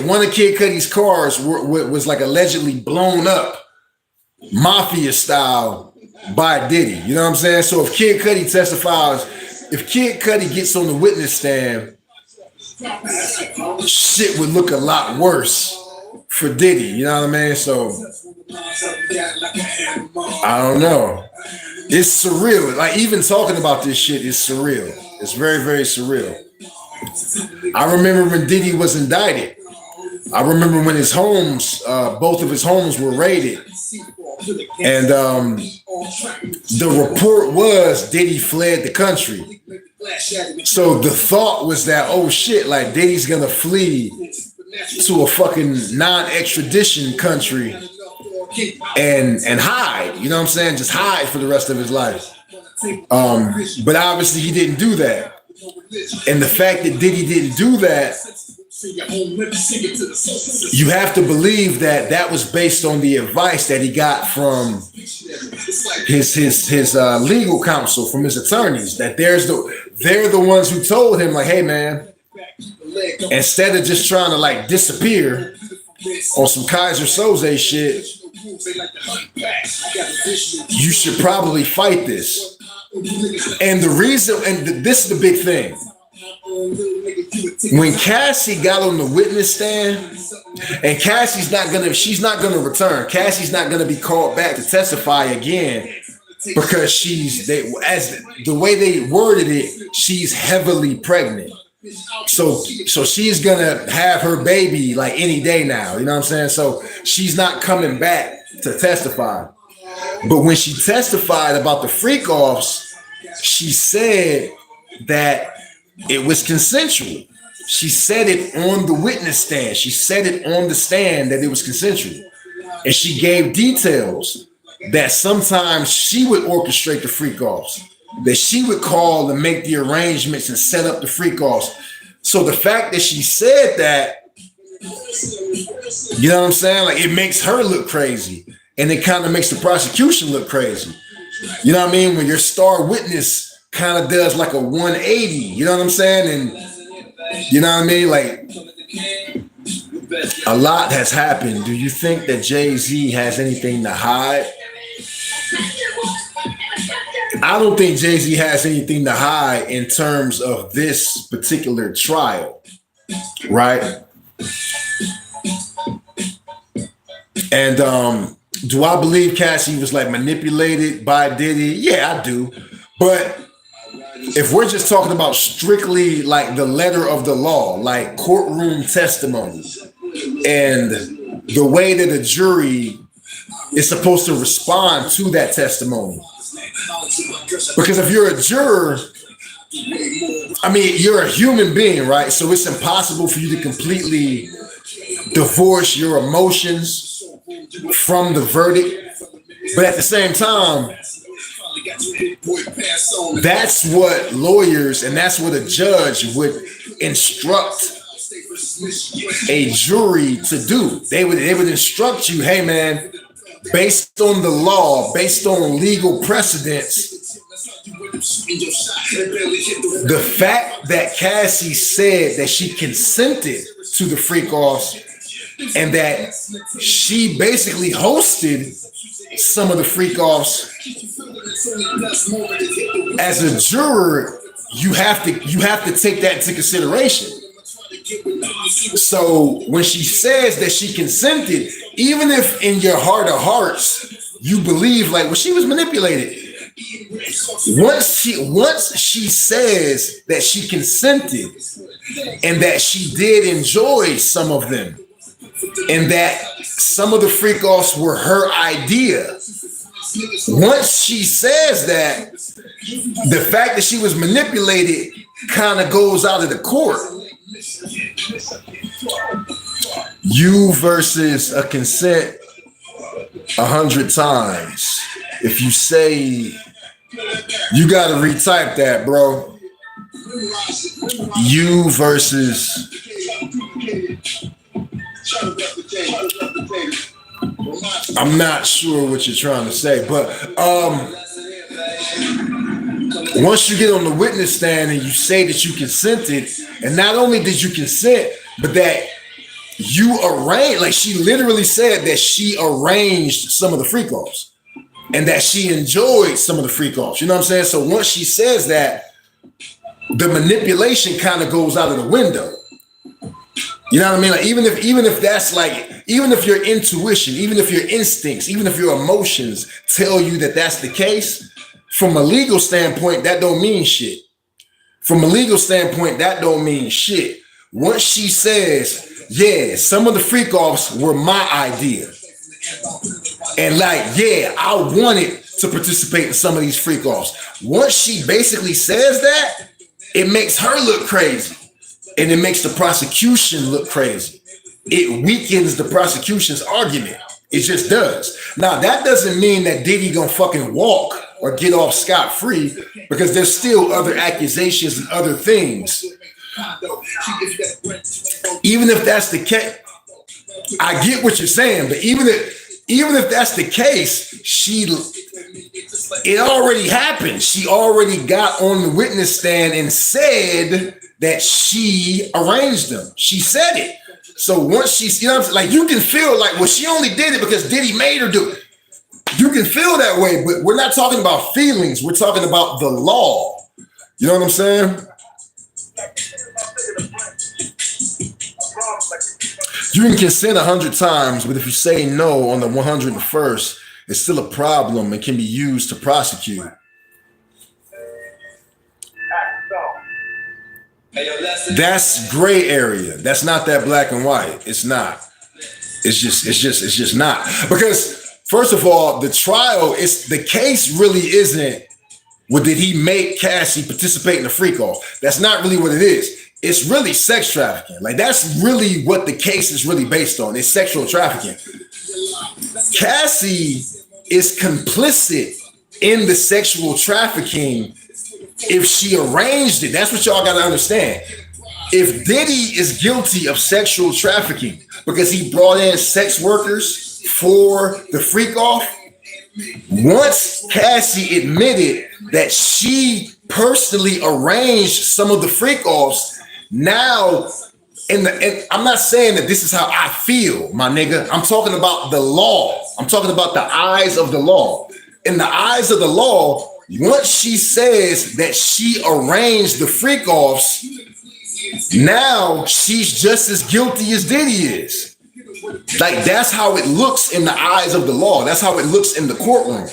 one of Kid Cudi's cars was like allegedly blown up mafia style by Diddy. You know what I'm saying? So if Kid Cudi testifies, if Kid Cudi gets on the witness stand, shit would look a lot worse for Diddy. You know what I mean? So I don't know. It's surreal. Like, even talking about this shit is surreal. It's very, very surreal. I remember when Diddy was indicted. I remember when his homes, both of his homes were raided. And the report was Diddy fled the country. So the thought was that, oh shit, like Diddy's gonna flee to a fucking non-extradition country and hide, you know what I'm saying? Just hide for the rest of his life. But obviously he didn't do that. And the fact that Diddy didn't do that, you have to believe that that was based on the advice that he got from his legal counsel, from his attorneys, that they're the ones who told him, like, hey man, instead of just trying to like disappear on some Kaiser Soze shit, you should probably fight this. And the reason, and this is the big thing, when Cassie got on the witness stand, and she's not gonna return. Cassie's not gonna be called back to testify again because as the way they worded it, she's heavily pregnant. So she's gonna have her baby like any day now. You know what I'm saying? So she's not coming back to testify. But when she testified about the freak offs, she said that it was consensual. She said it on the witness stand. She said it on the stand that it was consensual. And she gave details that sometimes she would orchestrate the freak offs, that she would call and make the arrangements and set up the freak offs. So the fact that she said that, you know what I'm saying? Like, it makes her look crazy. And it kind of makes the prosecution look crazy. You know what I mean? When your star witness kind of does like a 180, you know what I'm saying? And you know what I mean? Like, a lot has happened. Do you think that Jay-Z has anything to hide? I don't think Jay-Z has anything to hide in terms of this particular trial. right? And do I believe Cassie was like manipulated by Diddy? Yeah, I do. But if we're just talking about strictly like the letter of the law, like courtroom testimony, and the way that a jury is supposed to respond to that testimony. Because if you're a juror, I mean, you're a human being, right? So it's impossible for you to completely divorce your emotions from the verdict. But at the same time, that's what lawyers and that's what a judge would instruct a jury to do. They would instruct you, hey man, based on the law, based on legal precedents, the fact that Cassie said that she consented to the freak offs and that she basically hosted some of the freak offs, as a juror, you have to take that into consideration. So when she says that she consented, even if in your heart of hearts you believe like, well, she was manipulated. Once she says that she consented and that she did enjoy some of them and that some of the freak offs were her idea, once she says that, the fact that she was manipulated kind of goes out of the court. You versus a consent 100 times. If you say, you got to retype that, bro. You versus. I'm not sure what you're trying to say, but once you get on the witness stand and you say that you consented, and not only did you consent, but that you arranged, like she literally said that she arranged some of the freak offs and that she enjoyed some of the freak offs. You know what I'm saying? So once she says that, the manipulation kind of goes out of the window. You know what I mean? Like even if that's like, even if your intuition, even if your instincts, even if your emotions tell you that that's the case, from a legal standpoint, that don't mean shit. From a legal standpoint, that don't mean shit. Once she says, yeah, some of the freak offs were my idea. And like, yeah, I wanted to participate in some of these freak offs. Once she basically says that, it makes her look crazy. And it makes the prosecution look crazy. It weakens the prosecution's argument. It just does. Now, that doesn't mean that Diddy gonna fucking walk or get off scot-free, because there's still other accusations and other things. Even if that's the case, I get what you're saying, but even if that's the case, it already happened. She already got on the witness stand and said that she arranged them. She said it. So once she's, you know what I'm saying? Like, you can feel like, well, she only did it because Diddy made her do it. You can feel that way, but we're not talking about feelings. We're talking about the law. You know what I'm saying? You can consent 100 times, but if you say no on the 101st, it's still a problem and can be used to prosecute. That's gray area. That's not that black and white. It's not. It's just not. Because first of all, the trial is, the case really isn't, well, did he make Cassie participate in the freak off? That's not really what it is. It's really sex trafficking. Like, that's really what the case is really based on. It's sexual trafficking. Cassie is complicit in the sexual trafficking if she arranged it. That's what y'all got to understand. If Diddy is guilty of sexual trafficking because he brought in sex workers for the freak off, once Cassie admitted that she personally arranged some of the freak offs, now, and I'm not saying that this is how I feel, my nigga. I'm talking about the law. I'm talking about the eyes of the law. In the eyes of the law, once she says that she arranged the freak offs, Now she's just as guilty as Diddy is. Like, that's how it looks in the eyes of the law. That's how it looks in the courtroom.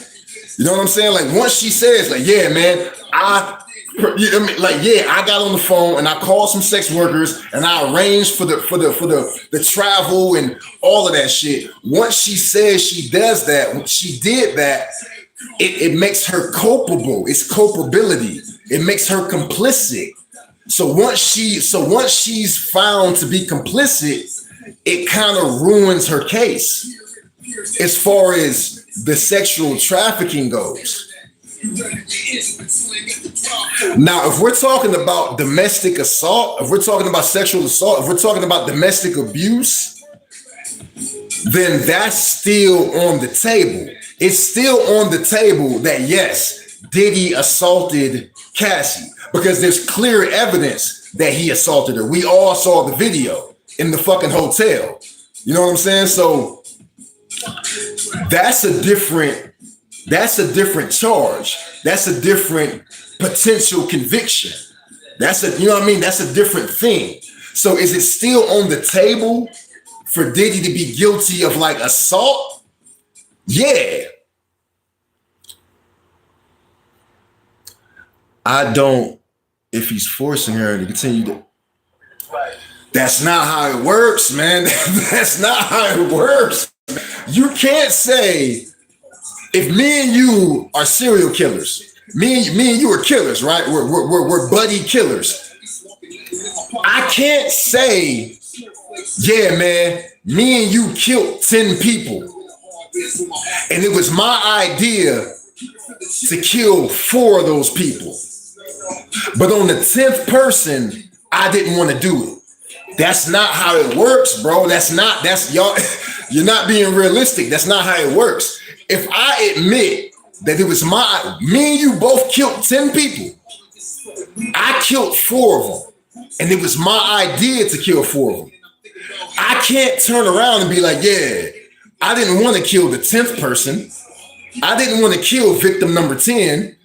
You know what I'm saying? Like, once she says, like, yeah, man, I got on the phone and I called some sex workers and I arranged for the travel and all of that shit. Once she says she does that, when she did that, it makes her culpable. It's culpability. It makes her complicit. So once she's found to be complicit, it kind of ruins her case as far as the sexual trafficking goes. Now, if we're talking about domestic assault, if we're talking about sexual assault, if we're talking about domestic abuse, then that's still on the table. It's still on the table that, yes, Diddy assaulted Cassie, because there's clear evidence that he assaulted her. We all saw the video in the fucking hotel. You know what I'm saying? So that's a different charge. That's a different potential conviction. You know what I mean? That's a different thing. So is it still on the table for Diddy to be guilty of like assault? Yeah. I don't, if he's forcing her to continue to. That's not how it works, man. That's not how it works. You can't say, if me and you are serial killers, me and you are killers, right? We're buddy killers. I can't say, yeah, man, me and you killed 10 people. And it was my idea to kill 4 of those people. But on the 10th person, I didn't want to do it. That's not how it works, bro. Y'all, you're not being realistic. That's not how it works. If I admit that it was me and you both killed 10 people, I killed 4 of them, and it was my idea to kill 4 of them. I can't turn around and be like, yeah, I didn't want to kill the 10th person. I didn't want to kill victim number 10.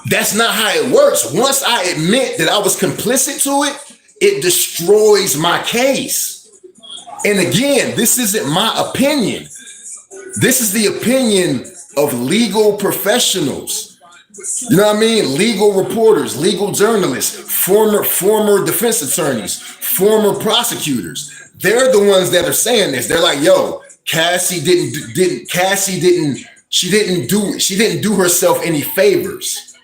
That's not how it works. Once I admit that I was complicit to it, it destroys my case. And again, this isn't my opinion. This is the opinion of legal professionals. You know what I mean? Legal reporters, legal journalists, former defense attorneys, former prosecutors. They're the ones that are saying this. They're like, yo, Cassie didn't do herself any favors.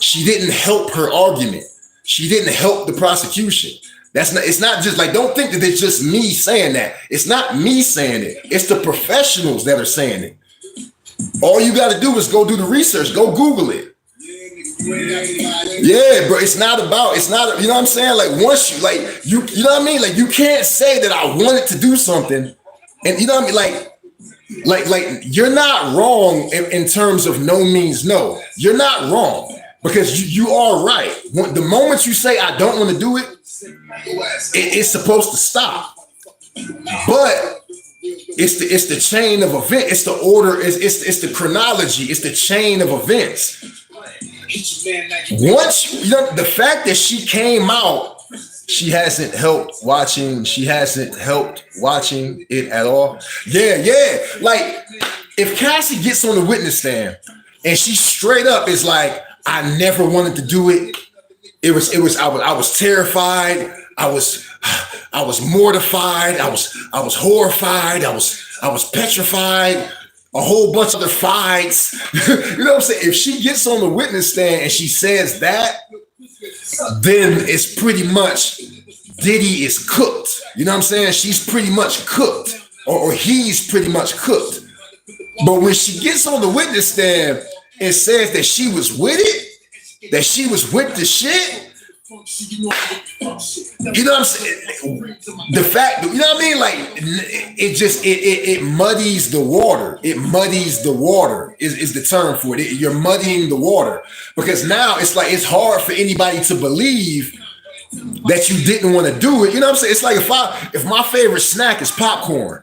She didn't help her argument. She didn't help the prosecution. It's not just like, don't think that it's just me saying that. It's not me saying it. It's the professionals that are saying it. All you got to do is go do the research. Go Google it. Yeah, bro. You know what I'm saying? Like once you know what I mean? Like you can't say that I wanted to do something. And you know what I mean? Like you're not wrong in terms of no means no. You're not wrong. Because you are right. The moment you say I don't want to do it, it's supposed to stop. But it's the chain of events. It's the order. It's the chronology. It's the chain of events. Once the fact that she came out, she hasn't helped watching. She hasn't helped watching it at all. Yeah. Like if Cassie gets on the witness stand and she straight up is like, I never wanted to do it. I was terrified. I was mortified. I was horrified. I was petrified. A whole bunch of other fights. You know what I'm saying? If she gets on the witness stand and she says that, then it's pretty much Diddy is cooked. You know what I'm saying? She's pretty much cooked, or he's pretty much cooked. But when she gets on the witness stand and says that she was with it, that she was with the shit, you know what I'm saying? The fact, you know what I mean? Like it muddies the water. It muddies the water is the term for it. You're muddying the water because now it's like it's hard for anybody to believe that you didn't want to do it. You know what I'm saying? It's like if my favorite snack is popcorn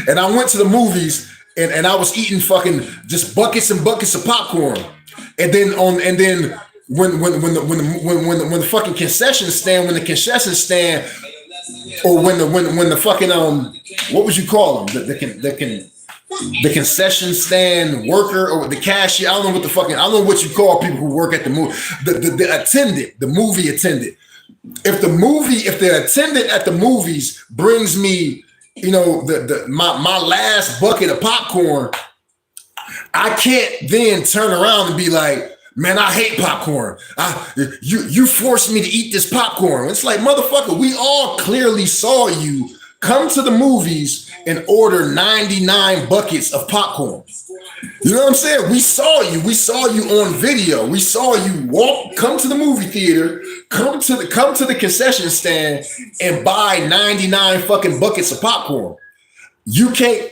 and I went to the movies and I was eating fucking just buckets and buckets of popcorn. And then when the fucking concession stand, or when the fucking what would you call them? The concession stand worker or the cashier. I don't know what you call people who work at the movie. The attendant, the movie attendant. If the attendant at the movies brings me, my last bucket of popcorn, I can't then turn around and be like, man, I hate popcorn. You forced me to eat this popcorn. It's like, motherfucker, we all clearly saw you come to the movies and order 99 buckets of popcorn. You know what I'm saying? We saw you. We saw you on video. We saw you come to the movie theater, come to the concession stand and buy 99 fucking buckets of popcorn. You can't.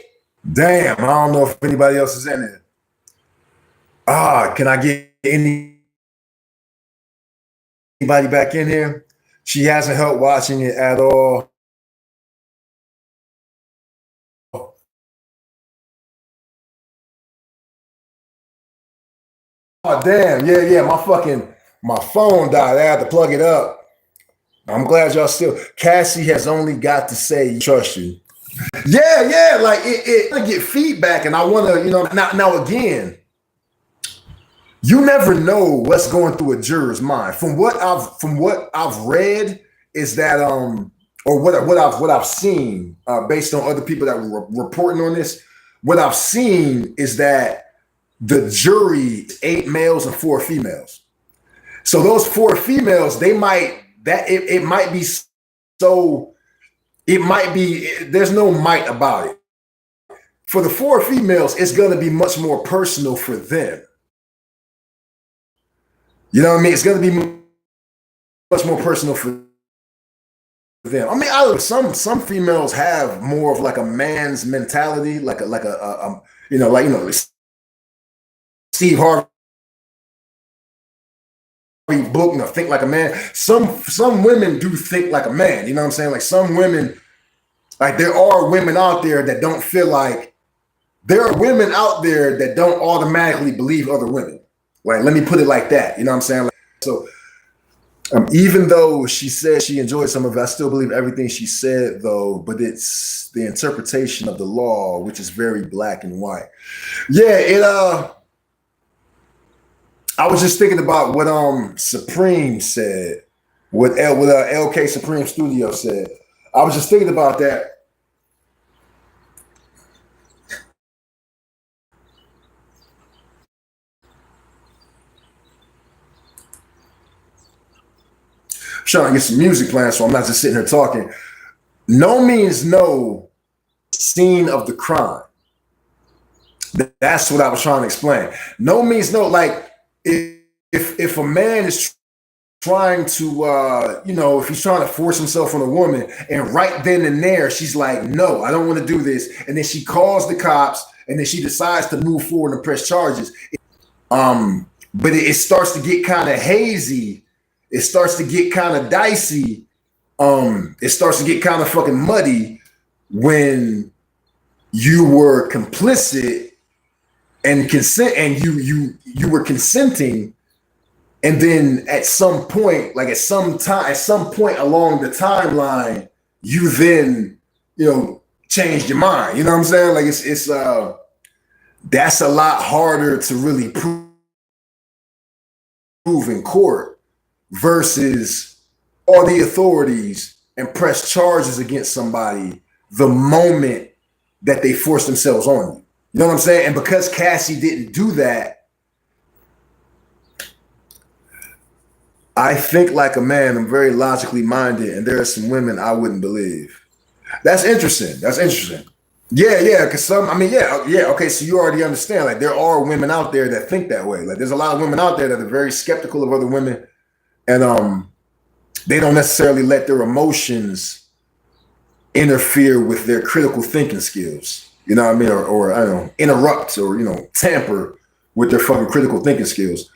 Damn, I don't know if anybody else is in there. Can I get anybody back in here? She hasn't helped watching it at all. Oh damn, yeah, my phone died. I had to plug it up. I'm glad y'all still. Cassie has only got to say trust you. Yeah, like I get feedback, and I want to, now again, you never know what's going through a juror's mind. From what I've read is that or what I've seen based on other people that were reporting on this, what I've seen is that the jury is 8 males and 4 females. So those 4 females, it might be there's no might about it. For the 4 females, it's going to be much more personal for them. You know what I mean? It's going to be much more personal for them. I mean, some females have more of like a man's mentality, like Steve Harvey book, think like a man. Some women do think like a man. You know what I'm saying? Like some women, like there are women out there that don't feel like. There are women out there that don't automatically believe other women. Like, let me put it like that. You know what I'm saying? Like, so even though she said she enjoyed some of it, I still believe everything she said, though. But it's the interpretation of the law, which is very black and white. Yeah, I was just thinking about what Supreme said, what LK Supreme Studio said. I was just thinking about that. Trying to get some music playing, so I'm not just sitting here talking. No means no scene of the crime. That's what I was trying to explain. No means no. Like if a man is trying to, if he's trying to force himself on a woman, and right then and there she's like, no, I don't want to do this, and then she calls the cops, and then she decides to move forward and press charges. But it starts to get kind of hazy. It starts to get kind of dicey. It starts to get kind of fucking muddy when you were complicit and consent, and you were consenting, and then at some point, like at some point along the timeline, you then changed your mind. You know what I'm saying? Like it's that's a lot harder to really prove in court versus all the authorities and press charges against somebody the moment that they force themselves on you. You know what I'm saying? And because Cassie didn't do that, I think like a man. I'm very logically minded, and there are some women I wouldn't believe. That's interesting. Yeah, because okay, so you already understand, like there are women out there that think that way. Like there's a lot of women out there that are very skeptical of other women, and they don't necessarily let their emotions interfere with their critical thinking skills. You know what I mean? Or I don't know, interrupt or tamper with their fucking critical thinking skills.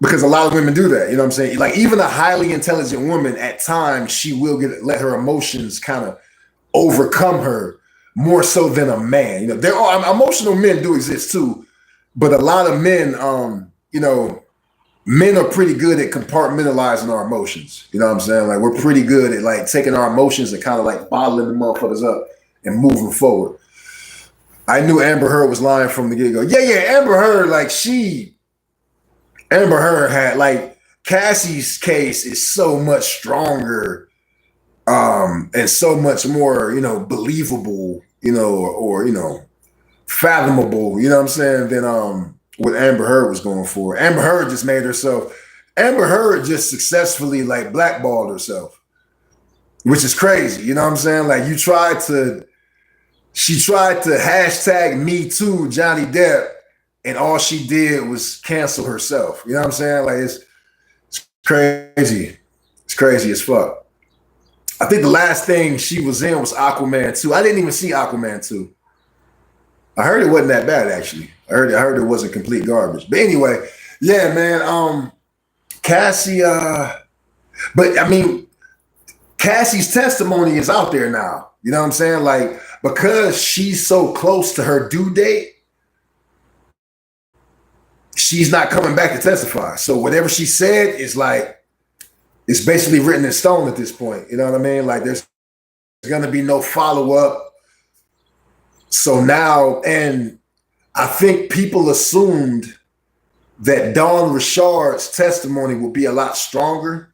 Because a lot of women do that. You know what I'm saying? Like even a highly intelligent woman, at times she will let her emotions kind of overcome her more so than a man. There are emotional men do exist too, but a lot of men, men are pretty good at compartmentalizing our emotions. You know what I'm saying? Like we're pretty good at like taking our emotions and kind of like bottling the motherfuckers up and moving forward. I knew Amber Heard was lying from the get-go. Yeah, Amber Heard, like Amber Heard had like Cassie's case is so much stronger and so much more, you know, believable, you know, or you know, fathomable, you know what I'm saying, than what Amber Heard was going for. Amber Heard just successfully like blackballed herself, which is crazy, you know what I'm saying? Like she tried to hashtag Me Too Johnny Depp, and all she did was cancel herself. You know what I'm saying? Like it's crazy. It's crazy as fuck. I think the last thing she was in was Aquaman 2. I didn't even see Aquaman 2. I heard it wasn't that bad, actually. I heard it wasn't complete garbage. But anyway, yeah, man. Cassie, but I mean, Cassie's testimony is out there now. You know what I'm saying? Like, because she's so close to her due date, she's not coming back to testify. So whatever she said is like, it's basically written in stone at this point. You know what I mean? Like there's gonna be no follow-up. So now, and I think people assumed that Dawn Richard's testimony would be a lot stronger.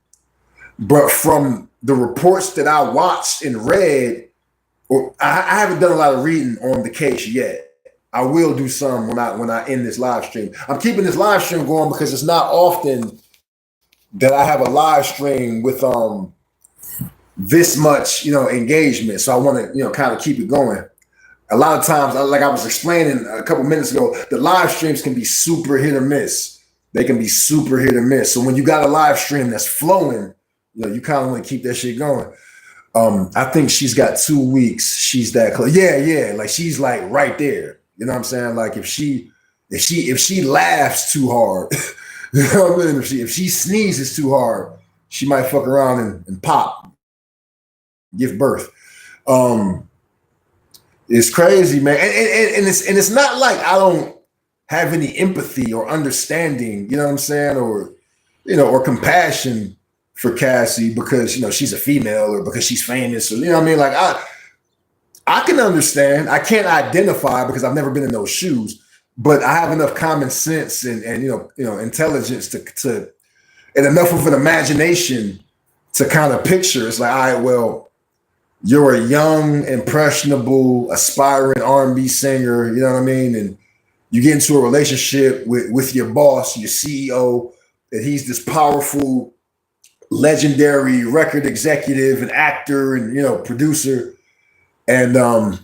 But from the reports that I watched and read, or I haven't done a lot of reading on the case yet. I will do some when I end this live stream. I'm keeping this live stream going because it's not often that I have a live stream with this much, you know, engagement. So I want to, you know, kind of keep it going. A lot of times, like I was explaining a couple minutes ago, the live streams can be super hit or miss. They can be super hit or miss. So when you got a live stream that's flowing, you know, you kind of want to keep that shit going. I think she's got 2 weeks. She's that close. Yeah. Like she's like right there. You know what I'm saying? Like if she laughs too hard, you know what I mean? If she sneezes too hard, she might fuck around and pop, give birth. It's crazy, man. And it's not like I don't have any empathy or understanding, you know what I'm saying? Or, you know, or compassion for Cassie because, you know, she's a female or because she's famous or, you know what I mean? Like I can understand. I can't identify because I've never been in those shoes, but I have enough common sense and you know, intelligence to and enough of an imagination to kind of picture. It's like, all right, well, you're a young, impressionable, aspiring R&B singer, you know what I mean? And you get into a relationship with your boss, your CEO, and he's this powerful, legendary record executive and actor and, you know, producer. And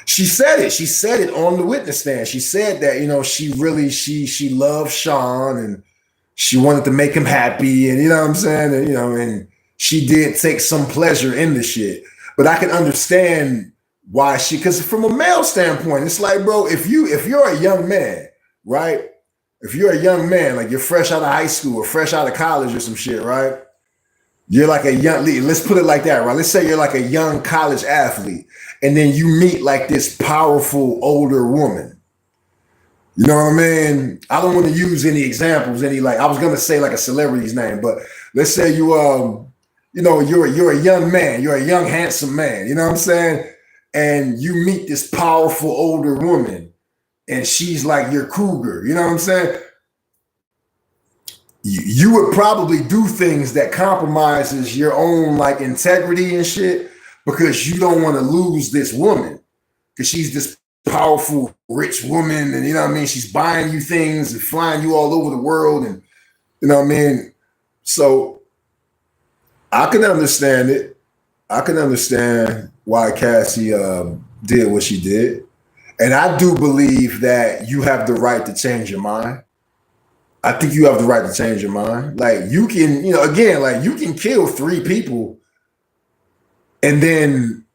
she said it on the witness stand. She said that, you know, she loved Sean and she wanted to make him happy. And you know what I'm saying? And, you know, and she did take some pleasure in the shit. But I can understand why because from a male standpoint, it's like, bro, if you're a young man, right? If you're a young man, like you're fresh out of high school or fresh out of college or some shit, right? You're like a young, let's put it like that, right? Let's say you're like a young college athlete, and then you meet like this powerful older woman. You know what I mean? I don't want to use any examples, I was gonna say like a celebrity's name, but let's say you know, you're a young man, you're a young, handsome man, you know what I'm saying? And you meet this powerful older woman, and she's like your cougar, you know what I'm saying? You would probably do things that compromises your own like integrity and shit because you don't want to lose this woman because she's this powerful, rich woman, and you know what I mean? She's buying you things and flying you all over the world, and you know what I mean? So I can understand it. I can understand why Cassie did what she did. And I do believe that you have the right to change your mind. I think you have the right to change your mind. Like you can, you know, again, like you can kill 3 people and then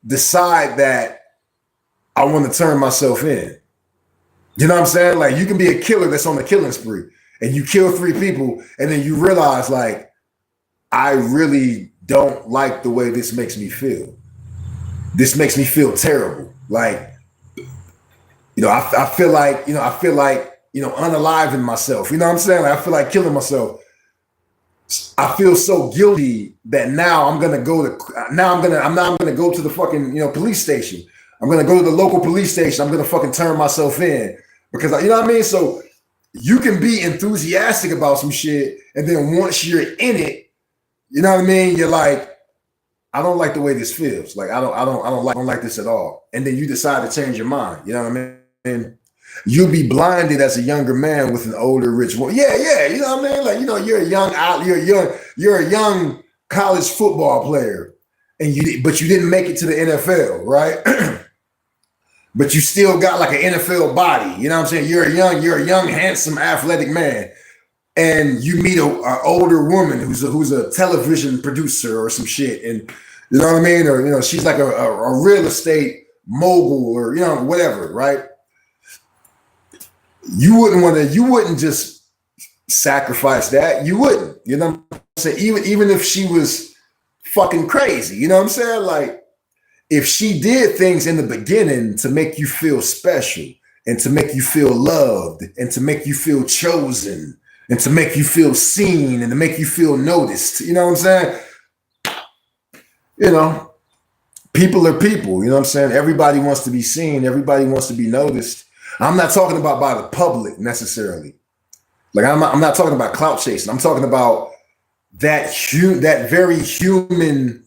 decide that I want to turn myself in. You know what I'm saying? Like you can be a killer that's on the killing spree and you kill 3 people and then you realize like, I really don't like the way this makes me feel. This makes me feel terrible. Like, you know, I feel like unaliving myself. You know what I'm saying? Like, I feel like killing myself. I feel so guilty that now I'm gonna go to the fucking police station. I'm gonna go to the local police station. I'm gonna fucking turn myself in because you know what I mean. So you can be enthusiastic about some shit, and then once you're in it, you know what I mean. You're like, I don't like the way this feels. Like I don't like this at all. And then you decide to change your mind. You know what I mean? You'll be blinded as a younger man with an older rich woman. Yeah. You know what I mean? Like, you're a young college football player, but you didn't make it to the NFL, right? But you still got like an NFL body. You know what I'm saying? You're a young, handsome, athletic man. And you meet an older woman who's a television producer or some shit. And you know what I mean? Or, she's like a real estate mogul or, whatever, right? You wouldn't just sacrifice that. You wouldn't, you know what I'm saying? Even if she was fucking crazy, you know what I'm saying? Like, if she did things in the beginning to make you feel special and to make you feel loved and to make you feel chosen and to make you feel seen and to make you feel noticed, you know what I'm saying? People are people, you know what I'm saying? Everybody wants to be seen. Everybody wants to be noticed. I'm not talking about by the public necessarily. Like I'm not talking about clout chasing. I'm talking about that very human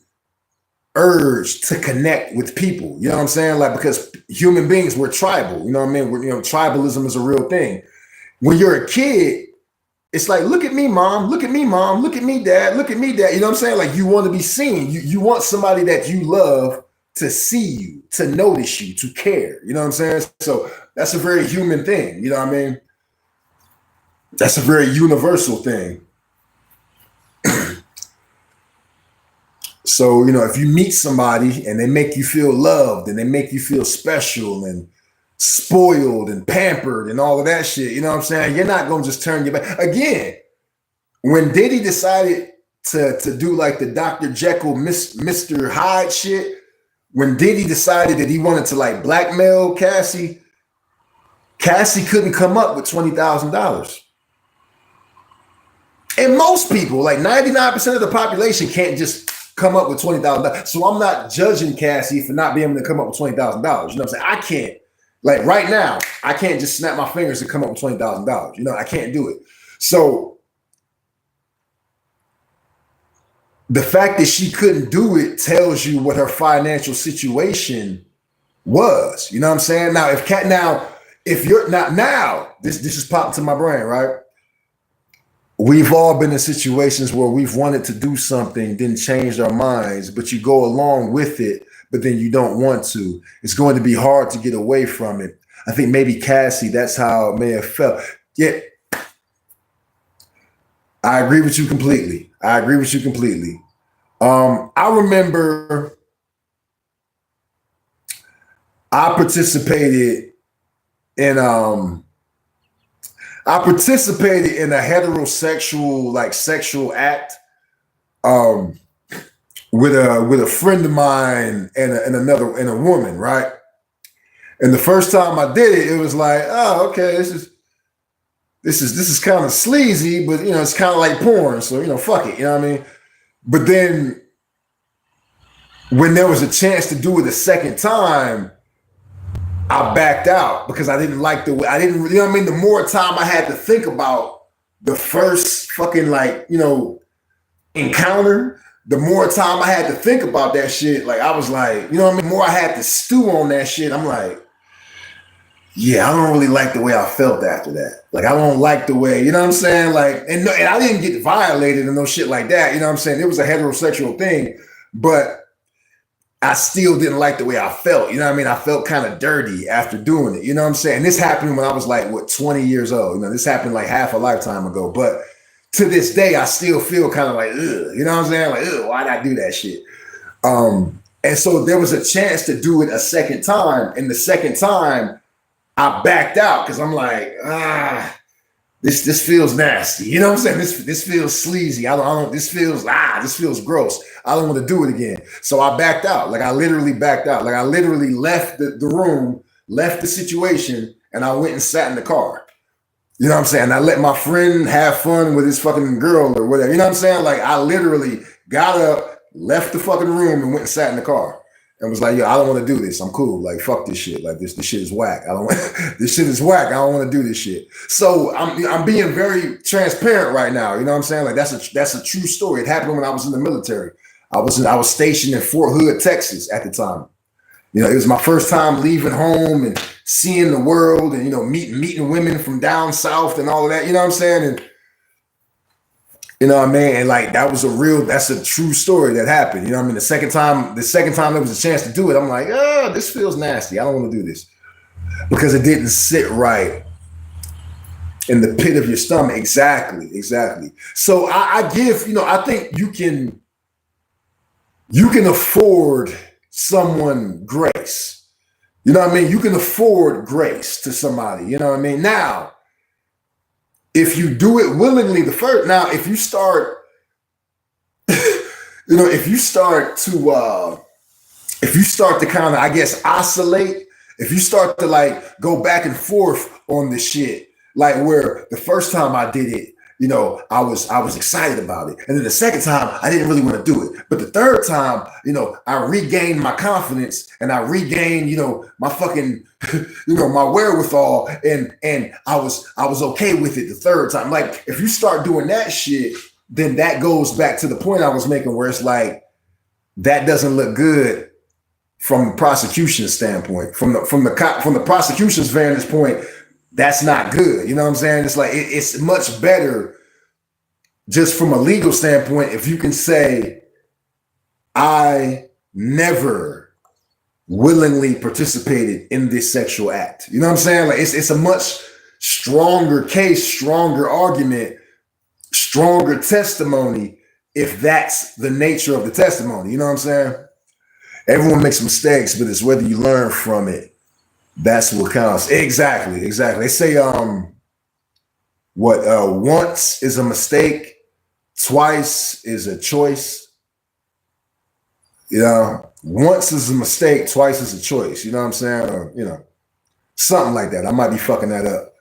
urge to connect with people. You know what I'm saying? Like, because human beings, we're tribal. You know what I mean? Tribalism is a real thing. When you're a kid, it's like, look at me, mom. Look at me, mom. Look at me, dad. Look at me, dad. You know what I'm saying? Like, you want to be seen. You want somebody that you love to see you, to notice you, to care. You know what I'm saying? So that's a very human thing. You know what I mean? That's a very universal thing. So, if you meet somebody and they make you feel loved and they make you feel special and spoiled and pampered and all of that shit, you know what I'm saying? You're not going to just turn your back. Again, when Diddy decided to do like the Dr. Jekyll, Mr. Hyde shit, when Diddy decided that he wanted to like blackmail Cassie couldn't come up with $20,000. And most people, like 99% of the population, can't just come up with $20,000. So I'm not judging Cassie for not being able to come up with $20,000. You know what I'm saying? I can't, like right now, I can't just snap my fingers and come up with $20,000. I can't do it. So the fact that she couldn't do it tells you what her financial situation was. You know what I'm saying? Now, if you're not now, this just popped to my brain, right? We've all been in situations where we've wanted to do something, then changed our minds, but you go along with it, but then you don't want to. It's going to be hard to get away from it. I think maybe Cassie, that's how it may have felt. Yeah, I agree with you completely. I remember I participated in a heterosexual, like, sexual act with a friend of mine and a woman, right? And the first time I did it, it was like, oh, okay, this is kind of sleazy, but it's kind of like porn, so fuck it, you know what I mean? But then when there was a chance to do it a second time, I backed out because I didn't like the way, you know what I mean? The more time I had to think about the first fucking encounter, the more time I had to think about that shit. Like, I was like, you know what I mean? The more I had to stew on that shit, I'm like, yeah, I don't really like the way I felt after that. Like, I don't like the way, you know what I'm saying? Like, and I didn't get violated and no shit like that. You know what I'm saying? It was a heterosexual thing, but I still didn't like the way I felt. You know what I mean? I felt kind of dirty after doing it. You know what I'm saying? And this happened when I was like, 20 years old. This happened like half a lifetime ago. But to this day, I still feel kind of like, ugh. You know what I'm saying? Like, ugh, why'd I do that shit? And so there was a chance to do it a second time. And the second time, I backed out because I'm like, this feels nasty. You know what I'm saying? This feels sleazy. This feels gross. I don't want to do it again. So I backed out. Like, I literally backed out. Like, I literally left the room, left the situation, and I went and sat in the car. You know what I'm saying? I let my friend have fun with his fucking girl or whatever. You know what I'm saying? Like I literally got up, left the fucking room, and went and sat in the car and was like, "Yo, I don't want to do this. I'm cool. Like fuck this shit. Like this shit is whack. I don't want this shit is whack. I don't want to do this shit." So I'm being very transparent right now. You know what I'm saying? Like that's a true story. It happened when I was in the military. I was stationed in Fort Hood, Texas at the time. You know, it was my first time leaving home and seeing the world and, you know, meeting women from down south and all of that, you know what I'm saying? And, you know what I mean? And like, that's a true story that happened. You know what I mean? The second time there was a chance to do it, I'm like, oh, this feels nasty. I don't want to do this because it didn't sit right in the pit of your stomach. Exactly. So I give, you know, I think you can afford someone grace. You know what I mean? You can afford grace to somebody. You know what I mean? Now, if you do it willingly, if you start, you know, if you start to kind of, I guess, oscillate, if you start to like go back and forth on this shit, like where the first time I did it, you know, I was excited about it. And then the second time, I didn't really want to do it. But the third time, you know, I regained my confidence and I regained, you know, my fucking, you know, my wherewithal. And I was okay with it the third time. Like, if you start doing that shit, then that goes back to the point I was making where it's like, that doesn't look good from the prosecution standpoint. From the prosecution's vantage point, that's not good. You know what I'm saying? It's like, it's much better just from a legal standpoint if you can say, I never willingly participated in this sexual act. You know what I'm saying? Like it's a much stronger case, stronger argument, stronger testimony if that's the nature of the testimony. You know what I'm saying? Everyone makes mistakes, but it's whether you learn from it. That's what counts. Exactly. They say once is a mistake, twice is a choice. You know, once is a mistake, twice is a choice. You know what I'm saying? Or, you know, something like that. I might be fucking that up.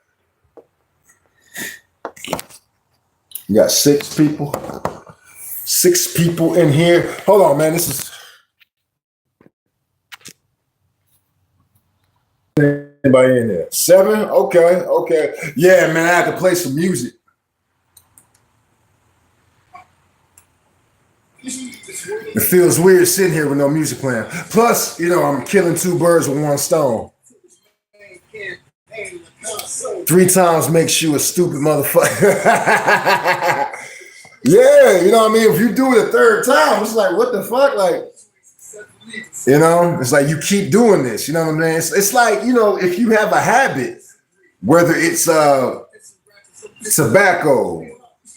You got 6 people. 6 people in here. Hold on, man. This is anybody in there? 7? Okay. Yeah, man, I have to play some music. It feels weird sitting here with no music playing. Plus, you know, I'm killing 2 birds with 1 stone. 3 times makes you a stupid motherfucker. Yeah, you know what I mean? If you do it a 3rd time, it's like, what the fuck? Like, you know, it's like you keep doing this. You know what I mean? It's like, you know, if you have a habit, whether it's tobacco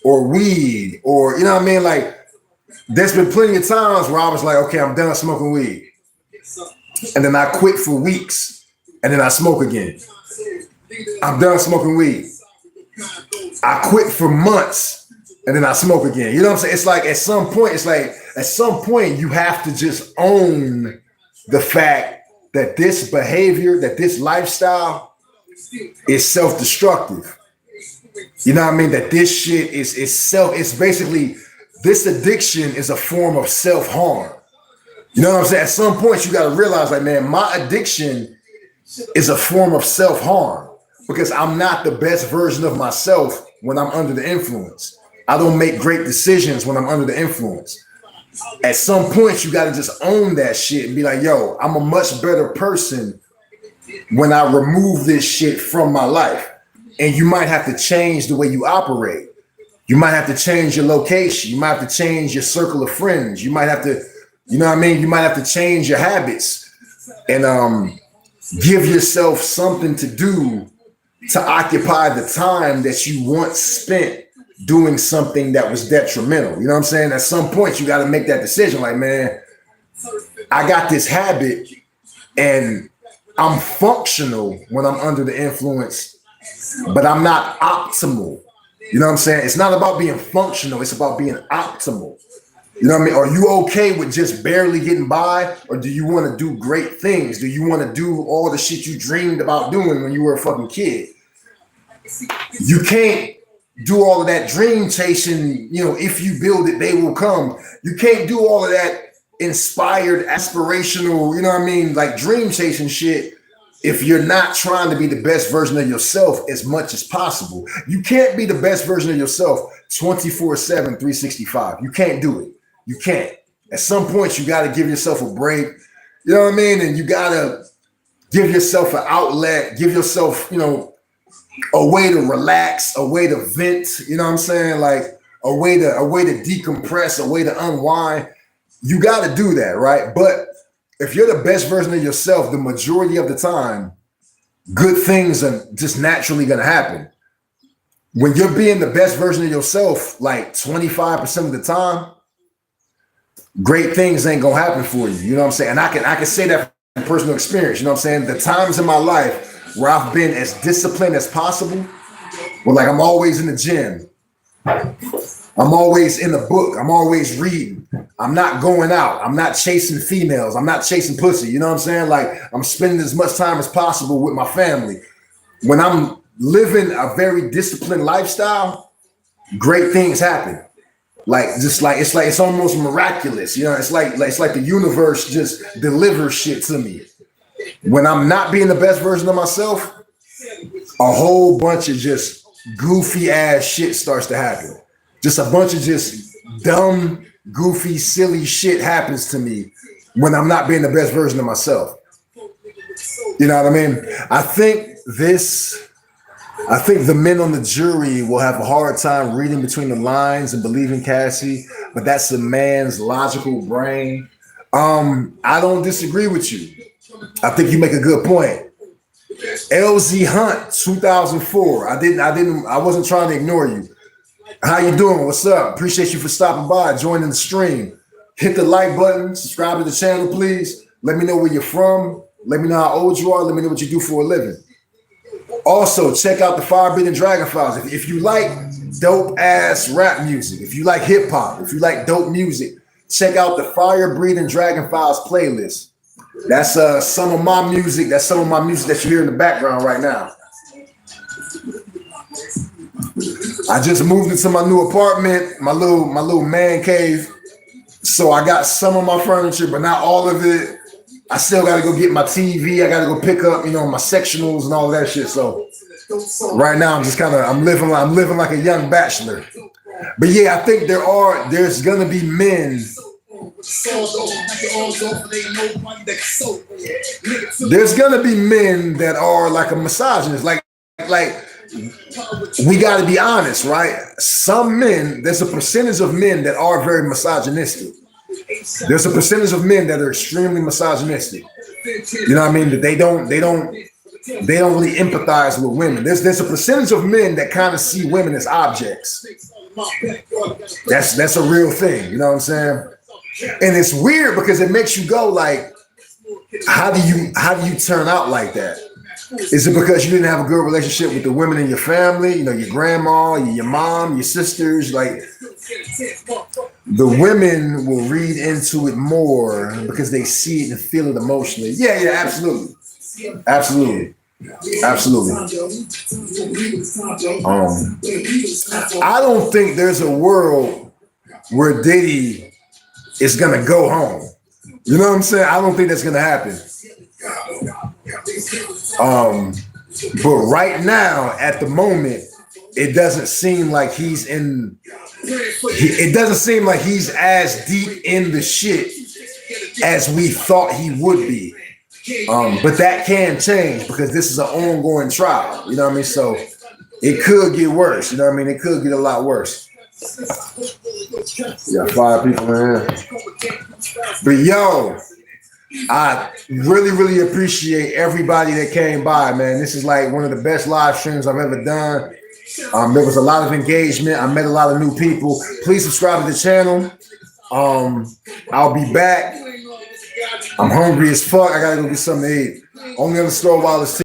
or weed or, you know what I mean? Like, there's been plenty of times where I was like, okay, I'm done smoking weed. And then I quit for weeks and then I smoke again. I'm done smoking weed. I quit for months and then I smoke again. You know what I'm saying? It's like at some point you have to just own the fact that this behavior, that this lifestyle is self-destructive. You know what I mean? That this shit it's basically, this addiction is a form of self-harm. You know what I'm saying? At some point you got to realize, like, man, my addiction is a form of self-harm because I'm not the best version of myself when I'm under the influence. I don't make great decisions when I'm under the influence. At some point, you got to just own that shit and be like, yo, I'm a much better person when I remove this shit from my life. And you might have to change the way you operate. You might have to change your location. You might have to change your circle of friends. You might have to, you know what I mean? You might have to change your habits and give yourself something to do to occupy the time that you once spent doing something that was detrimental. You know what I'm saying? At some point, you got to make that decision. Like, man, I got this habit and I'm functional when I'm under the influence, but I'm not optimal. You know what I'm saying? It's not about being functional. It's about being optimal. You know what I mean? Are you okay with just barely getting by? Or do you want to do great things? Do you want to do all the shit you dreamed about doing when you were a fucking kid? You can't do all of that dream chasing, you know, if you build it, they will come. You can't do all of that inspired, aspirational, you know what I mean, like dream chasing shit if you're not trying to be the best version of yourself as much as possible. You can't be the best version of yourself 24/7, 365. You can't do it. You can't. At some point, you got to give yourself a break. You know what I mean? And you got to give yourself an outlet, give yourself, you know, a way to relax, a way to vent, you know what I'm saying? Like a way to decompress, a way to unwind. You got to do that, right? But if you're the best version of yourself, the majority of the time, good things are just naturally going to happen. When you're being the best version of yourself, like 25% of the time, great things ain't going to happen for you. You know what I'm saying? And I can say that from personal experience. You know what I'm saying? The times in my life where I've been as disciplined as possible, well, like I'm always in the gym. I'm always in the book. I'm always reading. I'm not going out. I'm not chasing females. I'm not chasing pussy. You know what I'm saying? Like I'm spending as much time as possible with my family. When I'm living a very disciplined lifestyle, great things happen. Like it's almost miraculous. You know, it's like the universe just delivers shit to me. When I'm not being the best version of myself, a whole bunch of just goofy ass shit starts to happen. Just a bunch of just dumb, goofy, silly shit happens to me when I'm not being the best version of myself. You know what I mean? I think the men on the jury will have a hard time reading between the lines and believing Cassie, but that's a man's logical brain. I don't disagree with you. I think you make a good point. LZ Hunt, 2004. I wasn't trying to ignore you. How you doing? What's up? Appreciate you for stopping by, joining the stream. Hit the like button, subscribe to the channel, please. Let me know where you're from. Let me know how old you are. Let me know what you do for a living. Also, check out the Fire Breathing Dragon Files. If you like dope ass rap music, if you like hip hop, if you like dope music, check out the Fire Breathing Dragon Files playlist. That's some of my music. That's some of my music that you hear in the background right now. I just moved into my new apartment, my little man cave. So I got some of my furniture, but not all of it. I still got to go get my TV. I got to go pick up, you know, my sectionals and all that shit. So right now I'm just I'm living like a young bachelor. But yeah, I think there's gonna be men. There's gonna be men that are like a misogynist. Like we got to be honest, right? Some men, there's a percentage of men that are very misogynistic. There's a percentage of men that are extremely misogynistic. You know what I mean? That they don't really empathize with women. There's a percentage of men that kind of see women as objects. That's a real thing. You know what I'm saying? And it's weird because it makes you go like, how do you turn out like that? Is it because you didn't have a good relationship with the women in your family? You know, your grandma, your mom, your sisters. Like the women will read into it more because they see it and feel it emotionally. Yeah, absolutely. Absolutely. Absolutely. I don't think there's a world where Diddy is gonna go home. You know what I'm saying? I don't think that's gonna happen. But right now, at the moment, it doesn't seem like he's as deep in the shit as we thought he would be. But that can change because this is an ongoing trial. You know what I mean? So it could get worse. You know what I mean? It could get a lot worse. Yeah, 5 people in here. But yo, I really, really appreciate everybody that came by, man. This is like one of the best live streams I've ever done. There was a lot of engagement. I met a lot of new people. Please subscribe to the channel. I'll be back. I'm hungry as fuck. I gotta go get something to eat. Only on the store while it's